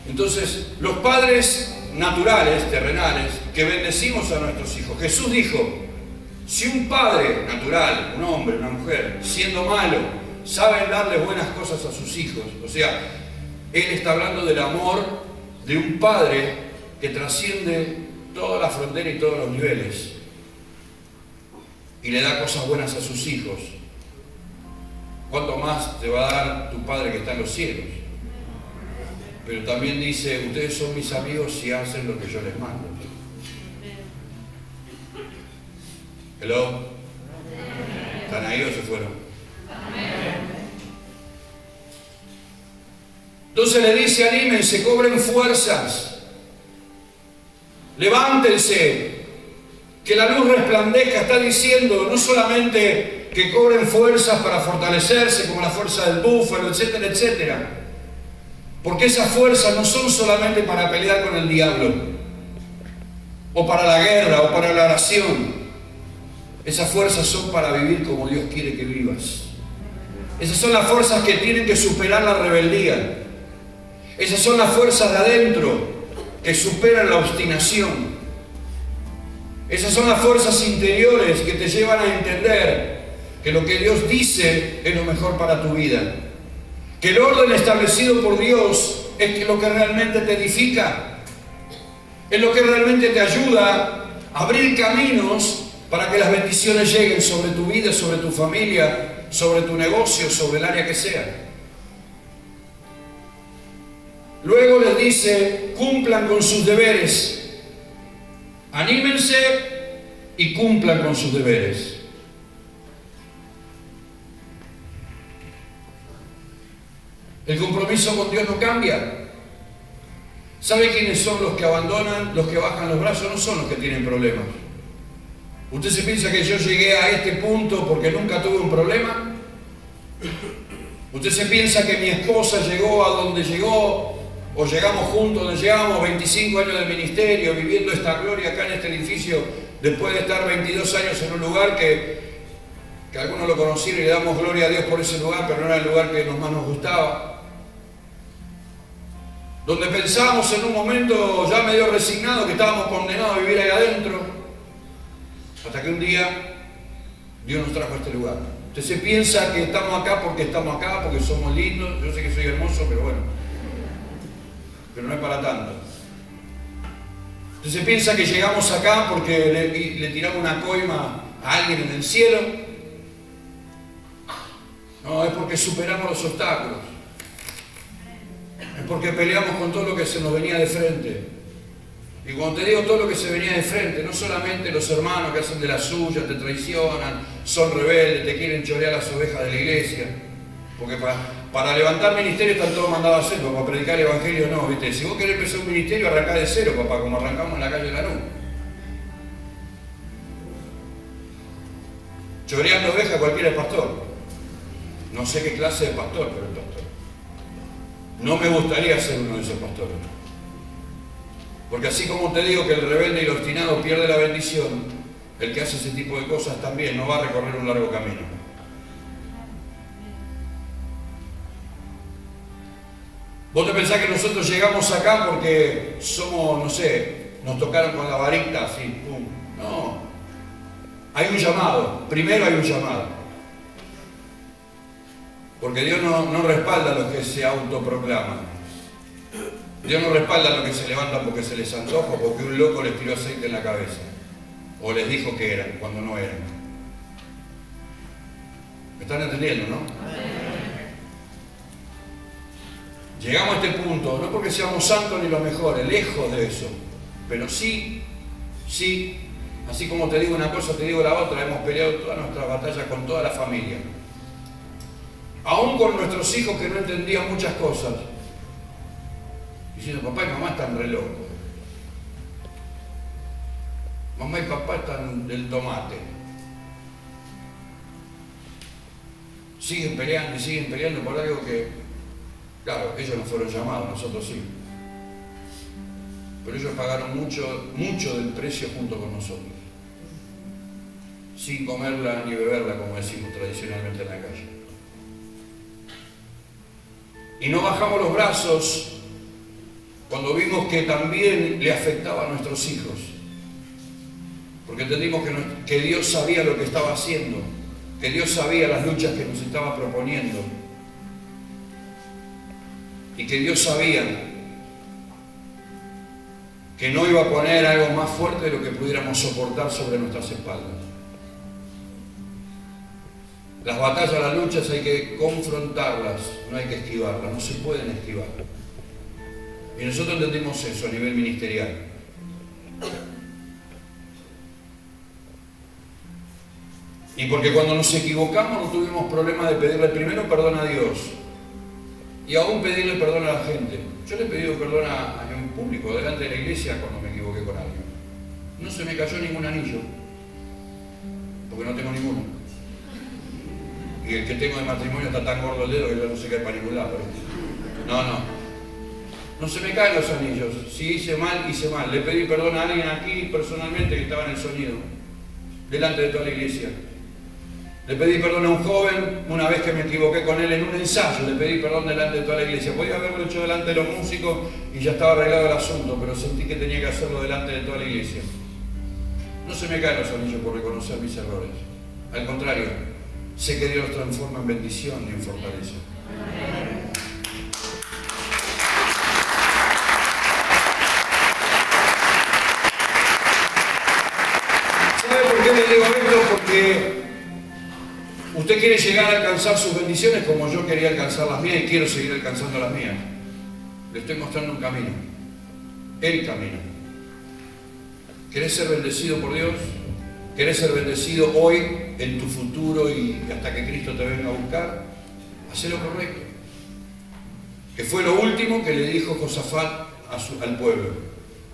Entonces, los padres naturales, terrenales, que bendecimos a nuestros hijos. Jesús dijo, si un padre natural, un hombre, una mujer, siendo malo, saben darle buenas cosas a sus hijos, o sea, Él está hablando del amor de un padre que trasciende toda la frontera y todos los niveles y le da cosas buenas a sus hijos. ¿Cuánto más te va a dar tu Padre que está en los cielos? Pero también dice, ustedes son mis amigos si hacen lo que yo les mando. Hello. ¿Están ahí o se fueron? Entonces le dice, anímense, cobren fuerzas, levántense, que la luz resplandezca. Está diciendo no solamente que cobren fuerzas para fortalecerse, como la fuerza del búfalo, etcétera, etcétera, porque esas fuerzas no son solamente para pelear con el diablo, o para la guerra, o para la oración. Esas fuerzas son para vivir como Dios quiere que vivas. Esas son las fuerzas que tienen que superar la rebeldía. Esas son las fuerzas de adentro que superan la obstinación. Esas son las fuerzas interiores que te llevan a entender que lo que Dios dice es lo mejor para tu vida. Que el orden establecido por Dios es lo que realmente te edifica. Es lo que realmente te ayuda a abrir caminos para que las bendiciones lleguen sobre tu vida, sobre tu familia, sobre tu negocio, sobre el área que sea. Luego les dice, cumplan con sus deberes. Anímense y cumplan con sus deberes. El compromiso con Dios no cambia. ¿Sabe quiénes son los que abandonan, los que bajan los brazos? No son los que tienen problemas. ¿Usted se piensa que yo llegué a este punto porque nunca tuve un problema? ¿Usted se piensa que mi esposa llegó a donde llegó, o llegamos juntos donde llegamos, 25 años de ministerio, viviendo esta gloria acá en este edificio, después de estar 22 años en un lugar que algunos lo conocieron y le damos gloria a Dios por ese lugar, pero no era el lugar que más nos gustaba? Donde pensábamos en un momento ya medio resignado que estábamos condenados a vivir ahí adentro, hasta que un día Dios nos trajo a este lugar. Usted se piensa que estamos acá, porque somos lindos. Yo sé que soy hermoso, pero bueno, pero no es para tanto. Usted se piensa que llegamos acá porque le tiramos una coima a alguien en el cielo. No, es porque superamos los obstáculos. Es porque peleamos con todo lo que se nos venía de frente. Y cuando te digo todo lo que se venía de frente, no solamente los hermanos que hacen de la suya, te traicionan, son rebeldes, te quieren chorear las ovejas de la iglesia. Porque para levantar ministerio están todos mandados a hacer, para predicar el evangelio no, ¿viste? Si vos querés empezar un ministerio, arrancá de cero, papá, como arrancamos en la calle de Lanús. Choreando ovejas cualquiera es pastor. No sé qué clase de pastor, pero es pastor. No me gustaría ser uno de esos pastores. Porque así como te digo que el rebelde y el obstinado pierde la bendición, el que hace ese tipo de cosas también no va a recorrer un largo camino. Vos te pensás que nosotros llegamos acá porque somos, no sé, nos tocaron con la varita, así, pum. No. Hay un llamado. Primero hay un llamado. Porque Dios no respalda a los que se autoproclaman. Dios no respalda a los que se levantan porque se les antoja, porque un loco les tiró aceite en la cabeza. O les dijo que eran, cuando no eran. ¿Me están entendiendo, no? Llegamos a este punto, no porque seamos santos ni los mejores, lejos de eso. Pero sí, así como te digo una cosa, te digo la otra, hemos peleado todas nuestras batallas con toda la familia. Aún con nuestros hijos que no entendían muchas cosas. Diciendo, papá y mamá están re locos. Mamá y papá están del tomate. Siguen peleando y siguen peleando por algo que, claro, ellos no fueron llamados, nosotros sí. Pero ellos pagaron mucho del precio junto con nosotros. Sin comerla ni beberla, como decimos tradicionalmente en la calle. Y no bajamos los brazos cuando vimos que también le afectaba a nuestros hijos. Porque entendimos que Dios sabía lo que estaba haciendo, que Dios sabía las luchas que nos estaba proponiendo y que Dios sabía que no iba a poner algo más fuerte de lo que pudiéramos soportar sobre nuestras espaldas. Las batallas, las luchas hay que confrontarlas, no hay que esquivarlas, no se pueden esquivar. Y nosotros entendimos eso a nivel ministerial. Y porque cuando nos equivocamos no tuvimos problema de pedirle primero perdón a Dios y aún pedirle perdón a la gente. Yo le he pedido perdón en público, delante de la iglesia, cuando me equivoqué con alguien. No se me cayó ningún anillo, porque no tengo ninguno. Y el que tengo de matrimonio está tan gordo el dedo que yo no se cae para ningún lado. No se me caen los anillos. Si hice mal, hice mal. Le pedí perdón a alguien aquí personalmente que estaba en el sonido, delante de toda la iglesia. Le pedí perdón a un joven una vez que me equivoqué con él en un ensayo. Le pedí perdón delante de toda la iglesia. Podía haberlo hecho delante de los músicos y ya estaba arreglado el asunto, pero sentí que tenía que hacerlo delante de toda la iglesia. No se me caen los anillos por reconocer mis errores. Al contrario, sé que Dios los transforma en bendición y en fortaleza. ¿Sabe por qué le digo esto? Porque usted quiere llegar a alcanzar sus bendiciones como yo quería alcanzar las mías y quiero seguir alcanzando las mías. Le estoy mostrando un camino, el camino. ¿Querés ser bendecido por Dios? ¿Querés ser bendecido hoy, en tu futuro y hasta que Cristo te venga a buscar? Hacé lo correcto. Que fue lo último que le dijo Josafat al pueblo.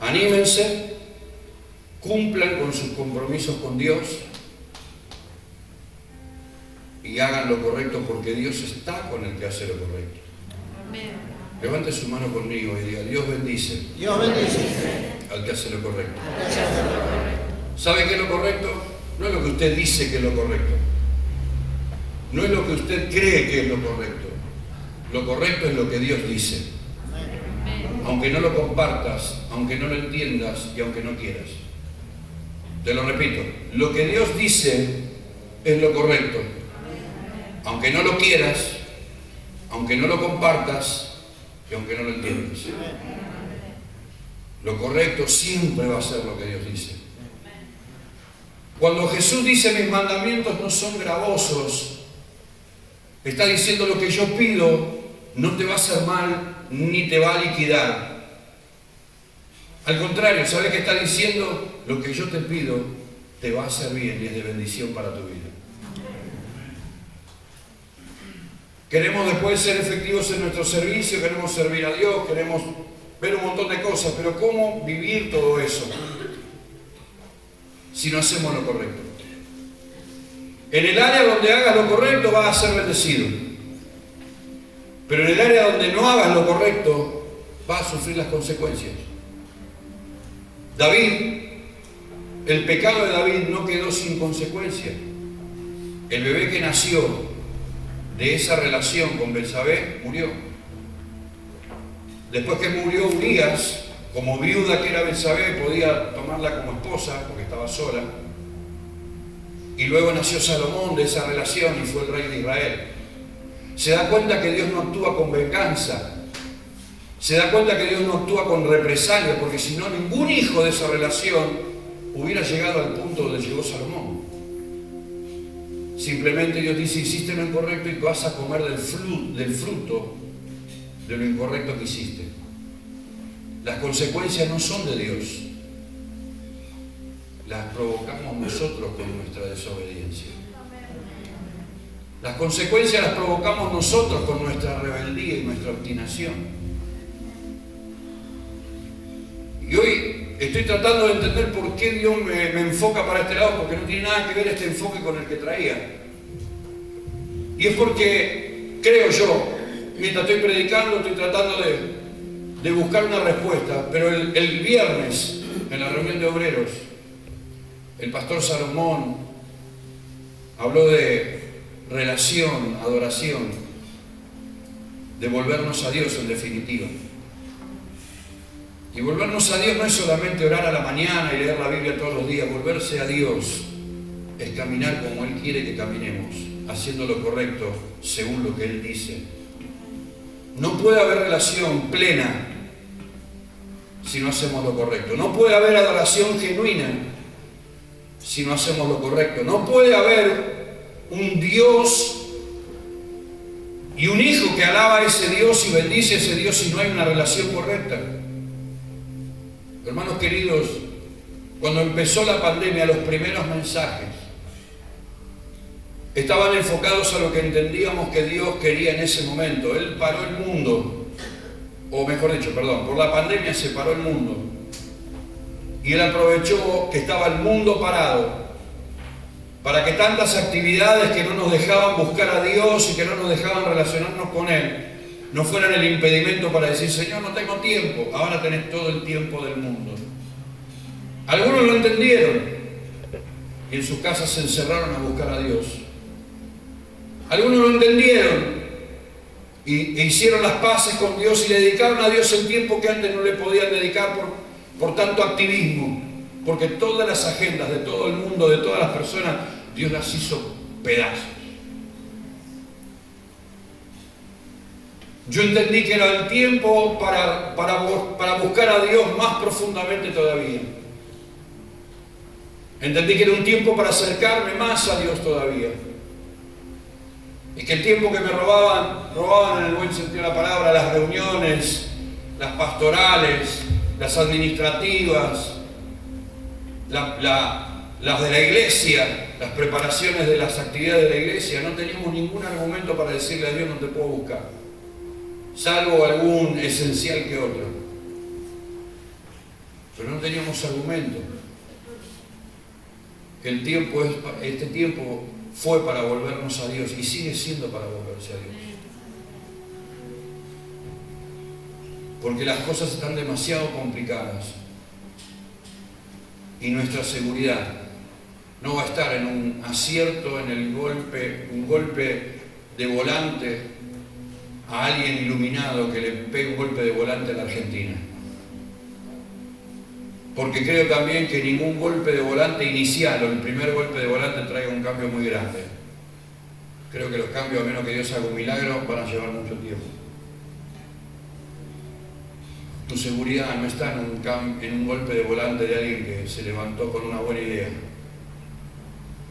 Anímense, cumplan con sus compromisos con Dios y hagan lo correcto porque Dios está con el que hace lo correcto. Amén. Levante su mano conmigo y diga: Dios bendice. Dios bendice al que hace lo correcto. ¿Sabe qué es lo correcto? No es lo que usted dice que es lo correcto. No es lo que usted cree que es lo correcto. Lo correcto es lo que Dios dice. Aunque no lo compartas, aunque no lo entiendas y aunque no quieras. Te lo repito, lo que Dios dice es lo correcto. Aunque no lo quieras, aunque no lo compartas y aunque no lo entiendas. Lo correcto siempre va a ser lo que Dios dice. Cuando Jesús dice mis mandamientos no son gravosos, está diciendo lo que yo pido no te va a hacer mal ni te va a liquidar. Al contrario, ¿sabes qué está diciendo? Lo que yo te pido te va a hacer bien y es de bendición para tu vida. Queremos después ser efectivos en nuestro servicio, queremos servir a Dios, queremos ver un montón de cosas, pero ¿cómo vivir todo eso si no hacemos lo correcto? En el área donde hagas lo correcto vas a ser bendecido, pero en el área donde no hagas lo correcto vas a sufrir las consecuencias. David, el pecado de David no quedó sin consecuencia. El bebé que nació de esa relación con Betsabé murió. Después que murió Urías, como viuda que era Betsabé, podía tomarla como esposa porque estaba sola. Y luego nació Salomón de esa relación y fue el rey de Israel. Se da cuenta que Dios no actúa con venganza. Se da cuenta que Dios no actúa con represalia, porque si no, ningún hijo de esa relación hubiera llegado al punto donde llegó Salomón. Simplemente Dios dice: hiciste lo incorrecto y vas a comer del fruto de lo incorrecto que hiciste. Las consecuencias no son de Dios. Las provocamos nosotros con nuestra desobediencia. Las consecuencias las provocamos nosotros con nuestra rebeldía y nuestra obstinación. Y hoy estoy tratando de entender por qué Dios me enfoca para este lado, porque no tiene nada que ver este enfoque con el que traía. Y es porque, creo yo, mientras estoy predicando, estoy tratando de buscar una respuesta. Pero el viernes, en la reunión de obreros, el pastor Salomón habló de relación, adoración, de volvernos a Dios en definitiva. Y volvernos a Dios no es solamente orar a la mañana y leer la Biblia todos los días. Volverse a Dios es caminar como Él quiere que caminemos, haciendo lo correcto según lo que Él dice. No puede haber relación plena si no hacemos lo correcto. No puede haber adoración genuina si no hacemos lo correcto. No puede haber un Dios y un hijo que alaba a ese Dios y bendice a ese Dios si no hay una relación correcta. Hermanos queridos, cuando empezó la pandemia, los primeros mensajes estaban enfocados a lo que entendíamos que Dios quería en ese momento. Él paró el mundo, o mejor dicho, perdón, por la pandemia se paró el mundo. Y Él aprovechó que estaba el mundo parado para que tantas actividades que no nos dejaban buscar a Dios y que no nos dejaban relacionarnos con Él no fueran el impedimento para decir: Señor, no tengo tiempo. Ahora tenés todo el tiempo del mundo. Algunos lo entendieron y en sus casas se encerraron a buscar a Dios. Algunos lo entendieron e hicieron las paces con Dios y le dedicaron a Dios el tiempo que antes no le podían dedicar por tanto activismo. Porque todas las agendas de todo el mundo, de todas las personas, Dios las hizo pedazos. Yo entendí que era el tiempo para buscar a Dios más profundamente todavía. Entendí que era un tiempo para acercarme más a Dios todavía. Y que el tiempo que me robaban en el buen sentido de la palabra, las reuniones, las pastorales, las administrativas, las de la iglesia, las preparaciones de las actividades de la iglesia, no teníamos ningún argumento para decirle a Dios: no te puedo buscar, salvo algún esencial que otro. Pero no teníamos argumento. Este tiempo fue para volvernos a Dios y sigue siendo para volverse a Dios. Porque las cosas están demasiado complicadas y nuestra seguridad no va a estar en un acierto, en un golpe de volante a alguien iluminado que le pegue un golpe de volante a la Argentina. Porque creo también que ningún golpe de volante inicial o el primer golpe de volante traiga un cambio muy grande. Creo que los cambios, a menos que Dios haga un milagro, van a llevar mucho tiempo. Tu seguridad no está en un golpe de volante de alguien que se levantó con una buena idea.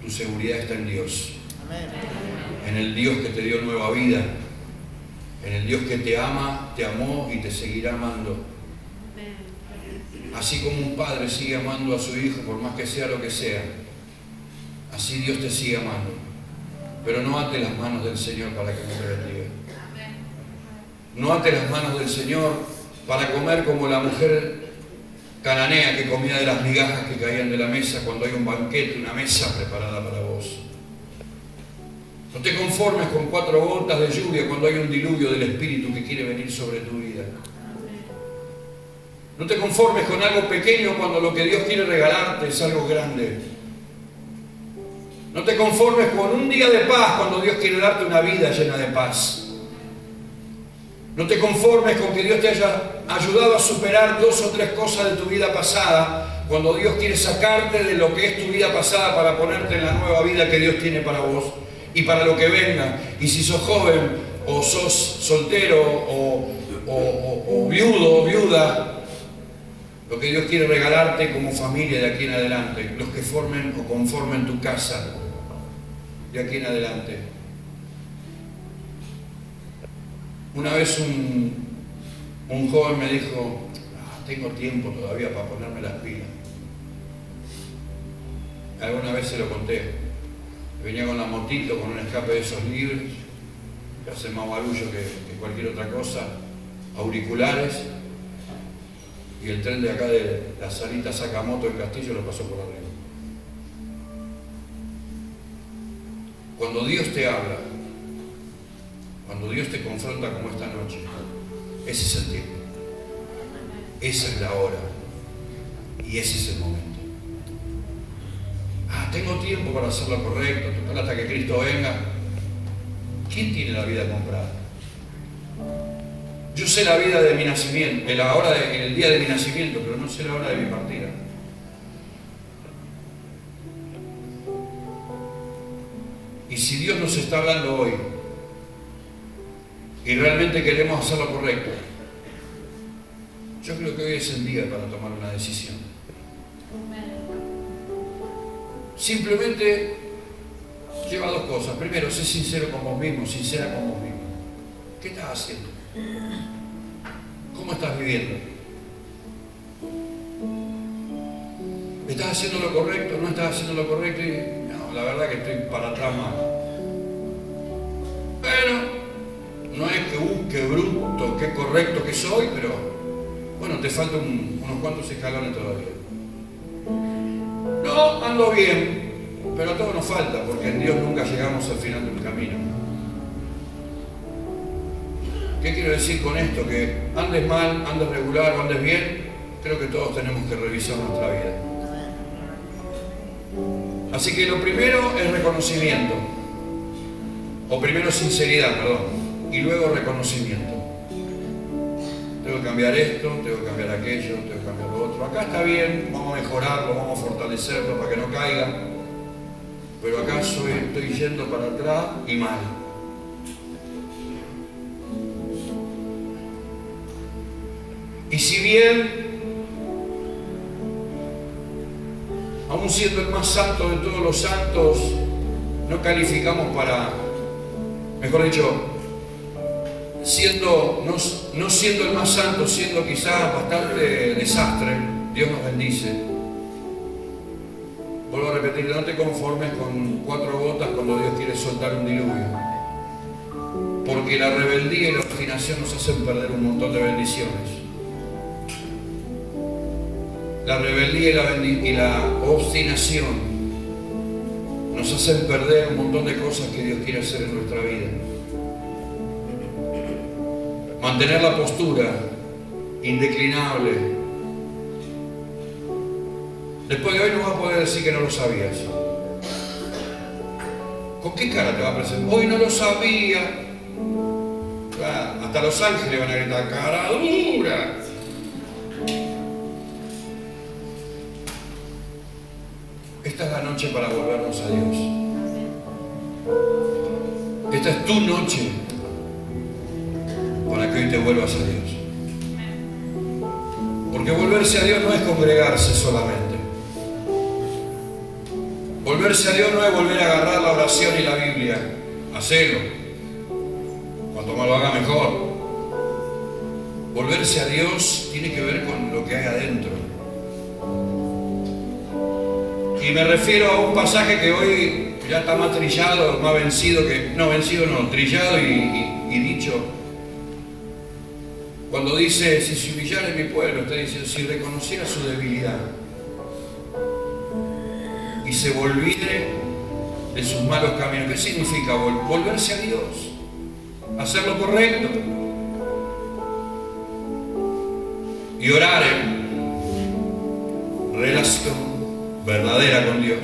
Tu seguridad está en Dios. Amén. En el Dios que te dio nueva vida. En el Dios que te ama, te amó y te seguirá amando. Así como un padre sigue amando a su hijo, por más que sea lo que sea, así Dios te sigue amando. Pero no ate las manos del Señor para que no te bendiga. No ate las manos del Señor para comer como la mujer cananea que comía de las migajas que caían de la mesa cuando hay un banquete, una mesa preparada para vos. No te conformes con 4 gotas de lluvia cuando hay un diluvio del Espíritu que quiere venir sobre tu vida. No te conformes con algo pequeño cuando lo que Dios quiere regalarte es algo grande. No te conformes con un día de paz cuando Dios quiere darte una vida llena de paz. No te conformes con que Dios te haya ayudado a superar 2 o 3 cosas de tu vida pasada, cuando Dios quiere sacarte de lo que es tu vida pasada para ponerte en la nueva vida que Dios tiene para vos y para lo que venga. Y si sos joven o sos soltero o viudo o viuda, lo que Dios quiere regalarte como familia de aquí en adelante, los que formen o conformen tu casa de aquí en adelante. Una vez un joven me dijo: tengo tiempo todavía para ponerme las pilas. Alguna vez se lo conté. Venía con la motito, con un escape de esos libres, que hace más barullo que cualquier otra cosa, auriculares. y el tren de acá de la Sarita Sakamoto en Castillo lo pasó por arriba. Cuando Dios te habla, cuando Dios te confronta como esta noche, ese es el tiempo, esa es la hora y ese es el momento. Tengo tiempo para hacer lo correcto, total hasta que Cristo venga. ¿Quién tiene la vida comprada? Yo sé la vida de mi nacimiento, el día de mi nacimiento, pero no sé la hora de mi partida. Y si Dios nos está hablando hoy y realmente queremos hacer lo correcto, yo creo que hoy es el día para tomar una decisión. Simplemente lleva dos cosas. Primero, sé sincero con vos mismo, sincera con vos mismo. ¿Qué estás haciendo? ¿Cómo estás viviendo? ¿Estás haciendo lo correcto? ¿No estás haciendo lo correcto? No, la verdad que estoy para atrás más. Bueno, no es que qué bruto, qué correcto que soy, pero bueno, te faltan unos cuantos escalones todavía. No, ando bien, pero a todos nos falta, porque en Dios nunca llegamos al final del camino. ¿Qué quiero decir con esto? Que andes mal, andes regular o andes bien, creo que todos tenemos que revisar nuestra vida. Así que lo primero es reconocimiento, o primero sinceridad, perdón, y luego reconocimiento. Tengo que cambiar esto, tengo que cambiar aquello, tengo que cambiar lo otro. Acá está bien, vamos a mejorarlo, vamos a fortalecerlo para que no caiga. Pero acá estoy yendo para atrás y mal. Y si bien, aún siendo el más santo de todos los santos, no calificamos para, mejor dicho, no siendo el más santo, siendo quizás bastante desastre, Dios nos bendice. Vuelvo a repetir, no te conformes con 4 gotas cuando Dios quiere soltar un diluvio. Porque la rebeldía y la obstinación nos hacen perder un montón de bendiciones. La rebeldía y la obstinación nos hacen perder un montón de cosas que Dios quiere hacer en nuestra vida. Mantener la postura indeclinable. Después de hoy no vas a poder decir que no lo sabías. ¿Con qué cara te va a presentar? Hoy no lo sabía. Hasta los ángeles van a gritar, cara dura. Esta es la noche para volvernos a Dios. Esta es tu noche para que hoy te vuelvas a Dios. Porque volverse a Dios no es congregarse solamente. Volverse a Dios no es volver a agarrar la oración y la Biblia. Hacelo. Cuanto más lo haga, mejor. Volverse a Dios tiene que ver con lo que hay adentro. Y me refiero a un pasaje que hoy ya está más trillado, más vencido que... No, vencido no, trillado y dicho. Cuando dice, si se humillara en mi pueblo, está diciendo, si reconociera su debilidad y se volviere de sus malos caminos. ¿Qué significa volverse a Dios? Hacer lo correcto y orar en relación verdadera con Dios.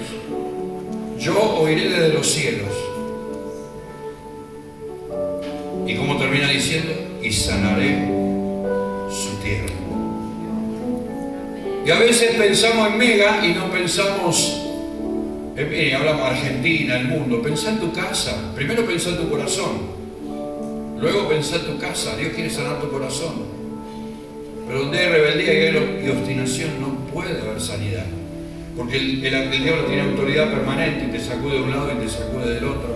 Yo oiré desde los cielos. ¿Y cómo termina diciendo? Y sanaré su tierra. Y a veces pensamos en mega y no pensamos en, hablamos de Argentina, el mundo. Pensá en tu casa. Primero pensá en tu corazón. Luego pensá en tu casa. Dios quiere sanar tu corazón. Pero donde hay rebeldía y obstinación no puede haber sanidad. Porque el diablo tiene autoridad permanente y te sacude de un lado y te sacude del otro.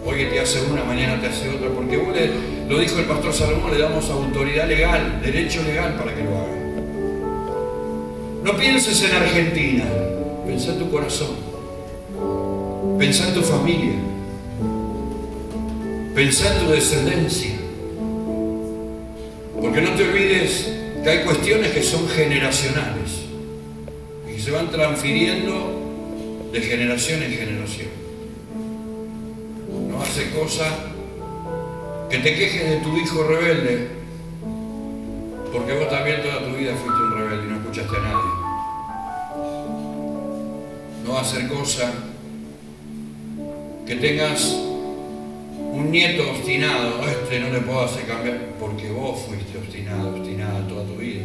Hoy te hace una, mañana te hace otra. Porque vos lo dijo el pastor Salomón, le damos autoridad legal, derecho legal para que lo haga. No pienses en Argentina, pensá en tu corazón. Pensá en tu familia. Pensá en tu descendencia. Porque no te olvides que hay cuestiones que son generacionales y que se van transfiriendo de generación en generación. No hace cosa que te quejes de tu hijo rebelde, porque vos también toda tu vida fuiste un rebelde y no escuchaste a nadie. No va a ser cosa que tengas un nieto obstinado, a este no le puedo hacer cambiar, porque vos fuiste obstinado, obstinada toda tu vida.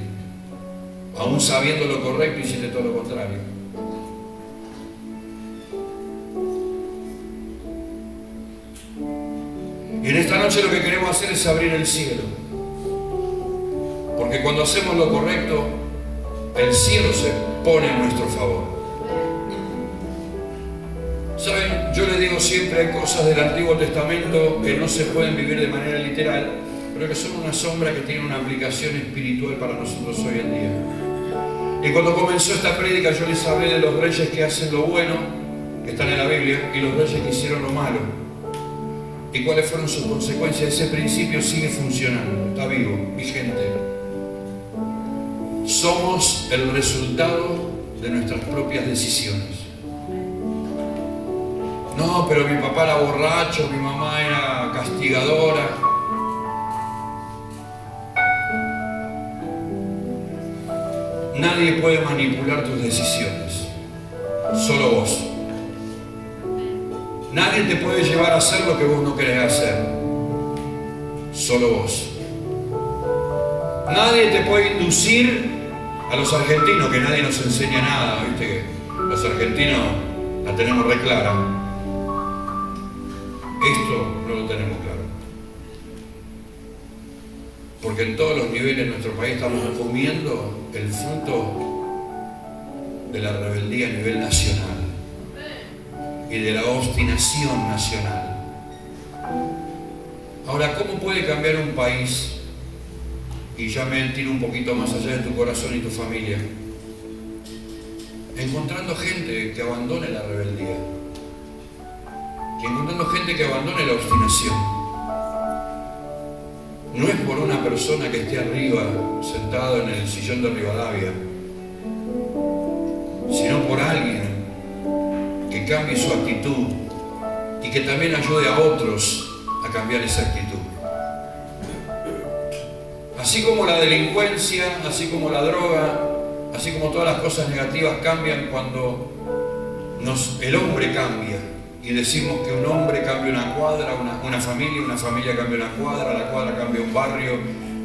Aún sabiendo lo correcto, hiciste todo lo contrario. Y en esta noche lo que queremos hacer es abrir el cielo. Porque cuando hacemos lo correcto, el cielo se pone en nuestro favor. ¿Saben? Yo les digo siempre, hay cosas del Antiguo Testamento que no se pueden vivir de manera literal, pero que son una sombra que tiene una aplicación espiritual para nosotros hoy en día. Y cuando comenzó esta prédica yo les hablé de los reyes que hacen lo bueno, que están en la Biblia, y los reyes que hicieron lo malo. ¿Y cuáles fueron sus consecuencias? Ese principio sigue funcionando, está vivo, vigente. Somos el resultado de nuestras propias decisiones. No, pero mi papá era borracho, mi mamá era castigadora. Nadie puede manipular tus decisiones, solo vos. Nadie te puede llevar a hacer lo que vos no querés hacer, solo vos. Nadie te puede inducir a los argentinos, que nadie nos enseña nada, ¿viste? Que los argentinos la tenemos re clara. Esto no lo tenemos claro. Porque en todos los niveles de nuestro país estamos comiendo el fruto de la rebeldía a nivel nacional y de la obstinación nacional. Ahora, ¿cómo puede cambiar un país? Y ya me tiro un poquito más allá de tu corazón y tu familia. Encontrando gente que abandone la rebeldía. Y encontrando gente que abandone la obstinación. No es por una persona que esté arriba, sentado en el sillón de Rivadavia, sino por alguien que cambie su actitud y que también ayude a otros a cambiar esa actitud. Así como la delincuencia, así como la droga, así como todas las cosas negativas cambian cuando el hombre cambia. Y decimos que un hombre cambia una cuadra, una familia cambia una cuadra, la cuadra cambia un barrio,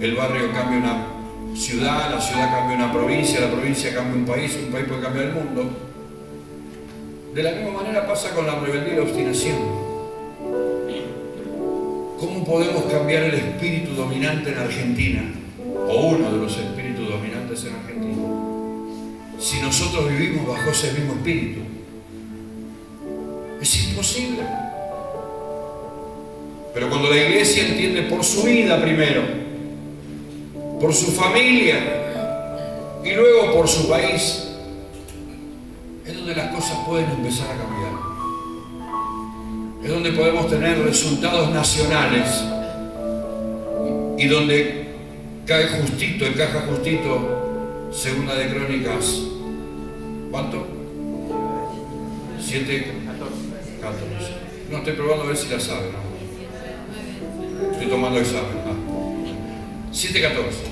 el barrio cambia una ciudad, la ciudad cambia una provincia, la provincia cambia un país puede cambiar el mundo. De la misma manera pasa con la rebeldía y la obstinación. ¿Cómo podemos cambiar el espíritu dominante en Argentina, o uno de los espíritus dominantes en Argentina, si nosotros vivimos bajo ese mismo espíritu? Es imposible. Pero cuando la iglesia entiende por su vida primero, por su familia y luego por su país, es donde las cosas pueden empezar a cambiar. Es donde podemos tener resultados nacionales y donde encaja justito, segunda de Crónicas, ¿cuánto? 7, 14. No, estoy probando a ver si la saben. ¿No? Estoy tomando examen. 7:14.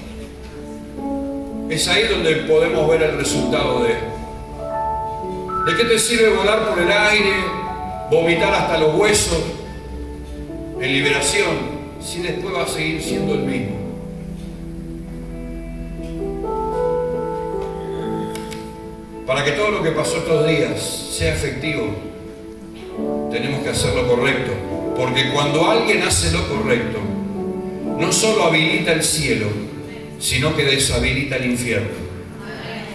Es ahí donde podemos ver el resultado de qué te sirve volar por el aire, vomitar hasta los huesos en liberación, si después va a seguir siendo el mismo. Para que todo lo que pasó estos días sea efectivo, tenemos que hacer lo correcto, porque cuando alguien hace lo correcto, no solo habilita el cielo, sino que deshabilita el infierno.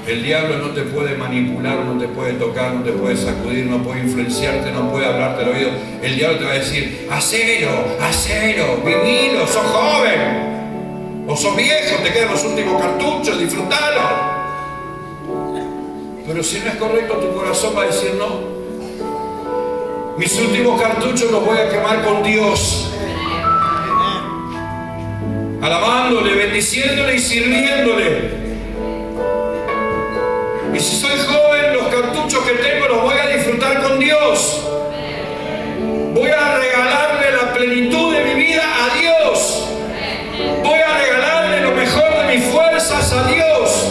El diablo no te puede manipular, no te puede tocar, no te puede sacudir, no puede influenciarte, no puede hablarte al oído. El diablo te va a decir: hacelo, vivilo, sos joven, o sos viejo, te quedan los últimos cartuchos, disfrutalo. Pero si no es correcto, tu corazón va a decir: no, mis últimos cartuchos los voy a quemar con Dios, alabándole, bendiciéndole y sirviéndole. Y si soy joven, los cartuchos que tengo los voy a disfrutar con Dios. Voy a regalarle la plenitud de mi vida a Dios. Voy a regalarle lo mejor de mis fuerzas a Dios.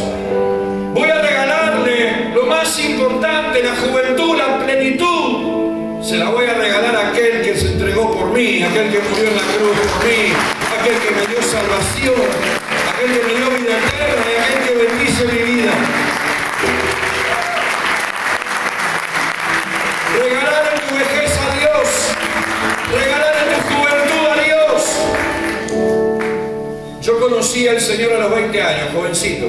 Voy a regalarle lo más importante, la juventud, la plenitud. Se la voy a regalar a aquel que se entregó por mí, aquel que murió en la cruz por mí, aquel que me dio salvación, aquel que me dio vida eterna y aquel que bendice mi vida. Regalar en tu vejez a Dios, regalar en tu juventud a Dios. Yo conocí al Señor a los 20 años, jovencito.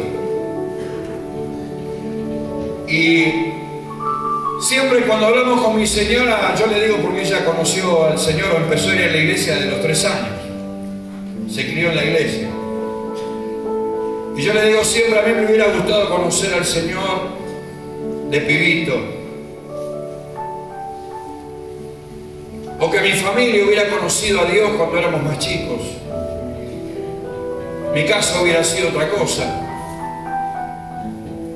Y siempre cuando hablamos con mi señora, yo le digo porque ella conoció al Señor, empezó a ir a la iglesia de los 3 años. Se crió en la iglesia. Y yo le digo siempre, a mí me hubiera gustado conocer al Señor de pibito. O que mi familia hubiera conocido a Dios cuando éramos más chicos. Mi casa hubiera sido otra cosa.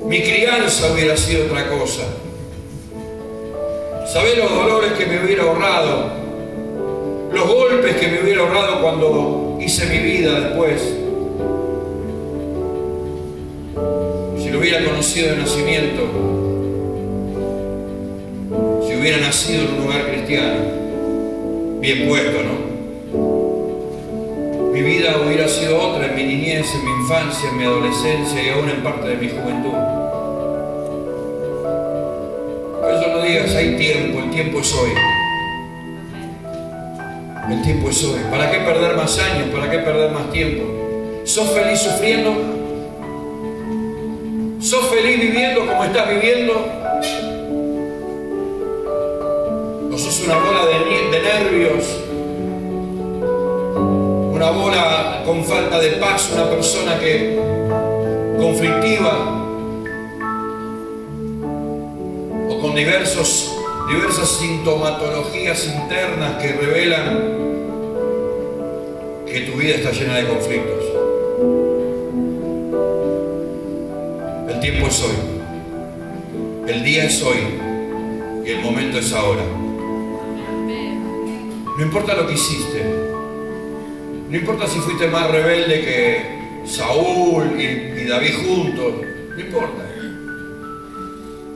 Mi crianza hubiera sido otra cosa. ¿Sabés los dolores que me hubiera ahorrado? Los golpes que me hubiera ahorrado cuando hice mi vida después. Si lo hubiera conocido de nacimiento. Si hubiera nacido en un hogar cristiano. Bien puesto, ¿no? Mi vida hubiera sido otra en mi niñez, en mi infancia, en mi adolescencia y aún en parte de mi juventud. Por eso no digas, hay tiempo, el tiempo es hoy. El tiempo es hoy. ¿Para qué perder más años? ¿Para qué perder más tiempo? ¿Sos feliz sufriendo? ¿Sos feliz viviendo como estás viviendo? ¿O sos una bola de nervios? Una bola con falta de paz, una persona que conflictiva o con diversas sintomatologías internas que revelan que tu vida está llena de conflictos. El tiempo es hoy, el día es hoy y el momento es ahora. No importa lo que hiciste. No importa si fuiste más rebelde que Saúl y David juntos, no importa.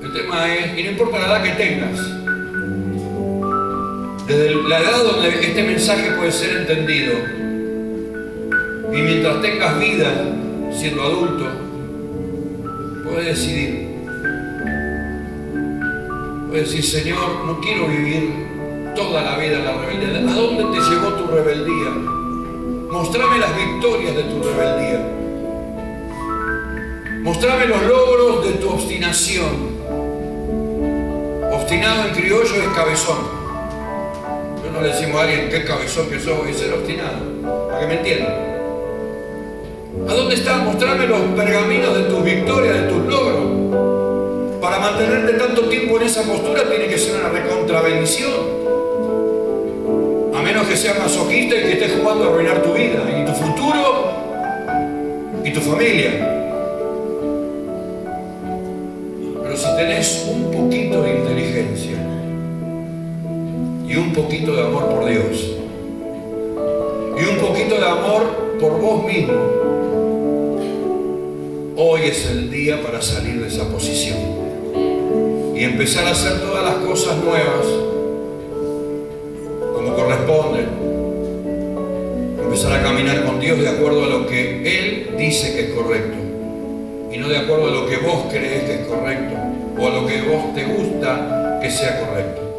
El tema es, y no importa la edad que tengas, desde la edad donde este mensaje puede ser entendido, y mientras tengas vida siendo adulto, puedes decidir. Puedes decir, Señor, no quiero vivir toda la vida en la rebeldía. ¿A dónde te llevó tu rebeldía? Mostrame las victorias de tu rebeldía. Mostrame los logros de tu obstinación. Obstinado en criollo es cabezón. Yo no le decimos a alguien qué cabezón que sos, es ser obstinado. Para que me entiendan. ¿A dónde están? Mostrame los pergaminos de tus victorias, de tus logros. Para mantenerte tanto tiempo en esa postura tiene que ser una recontrabendición. A menos que seas masoquista y que estés jugando a arruinar tu vida y tu futuro y tu familia. Pero si tenés un poquito de inteligencia y un poquito de amor por Dios y un poquito de amor por vos mismo, hoy es el día para salir de esa posición y empezar a hacer todas las cosas nuevas como corresponde. Empezar a caminar con Dios de acuerdo a lo que Él dice que es correcto y no de acuerdo a lo que vos crees que es correcto o a lo que vos te gusta que sea correcto.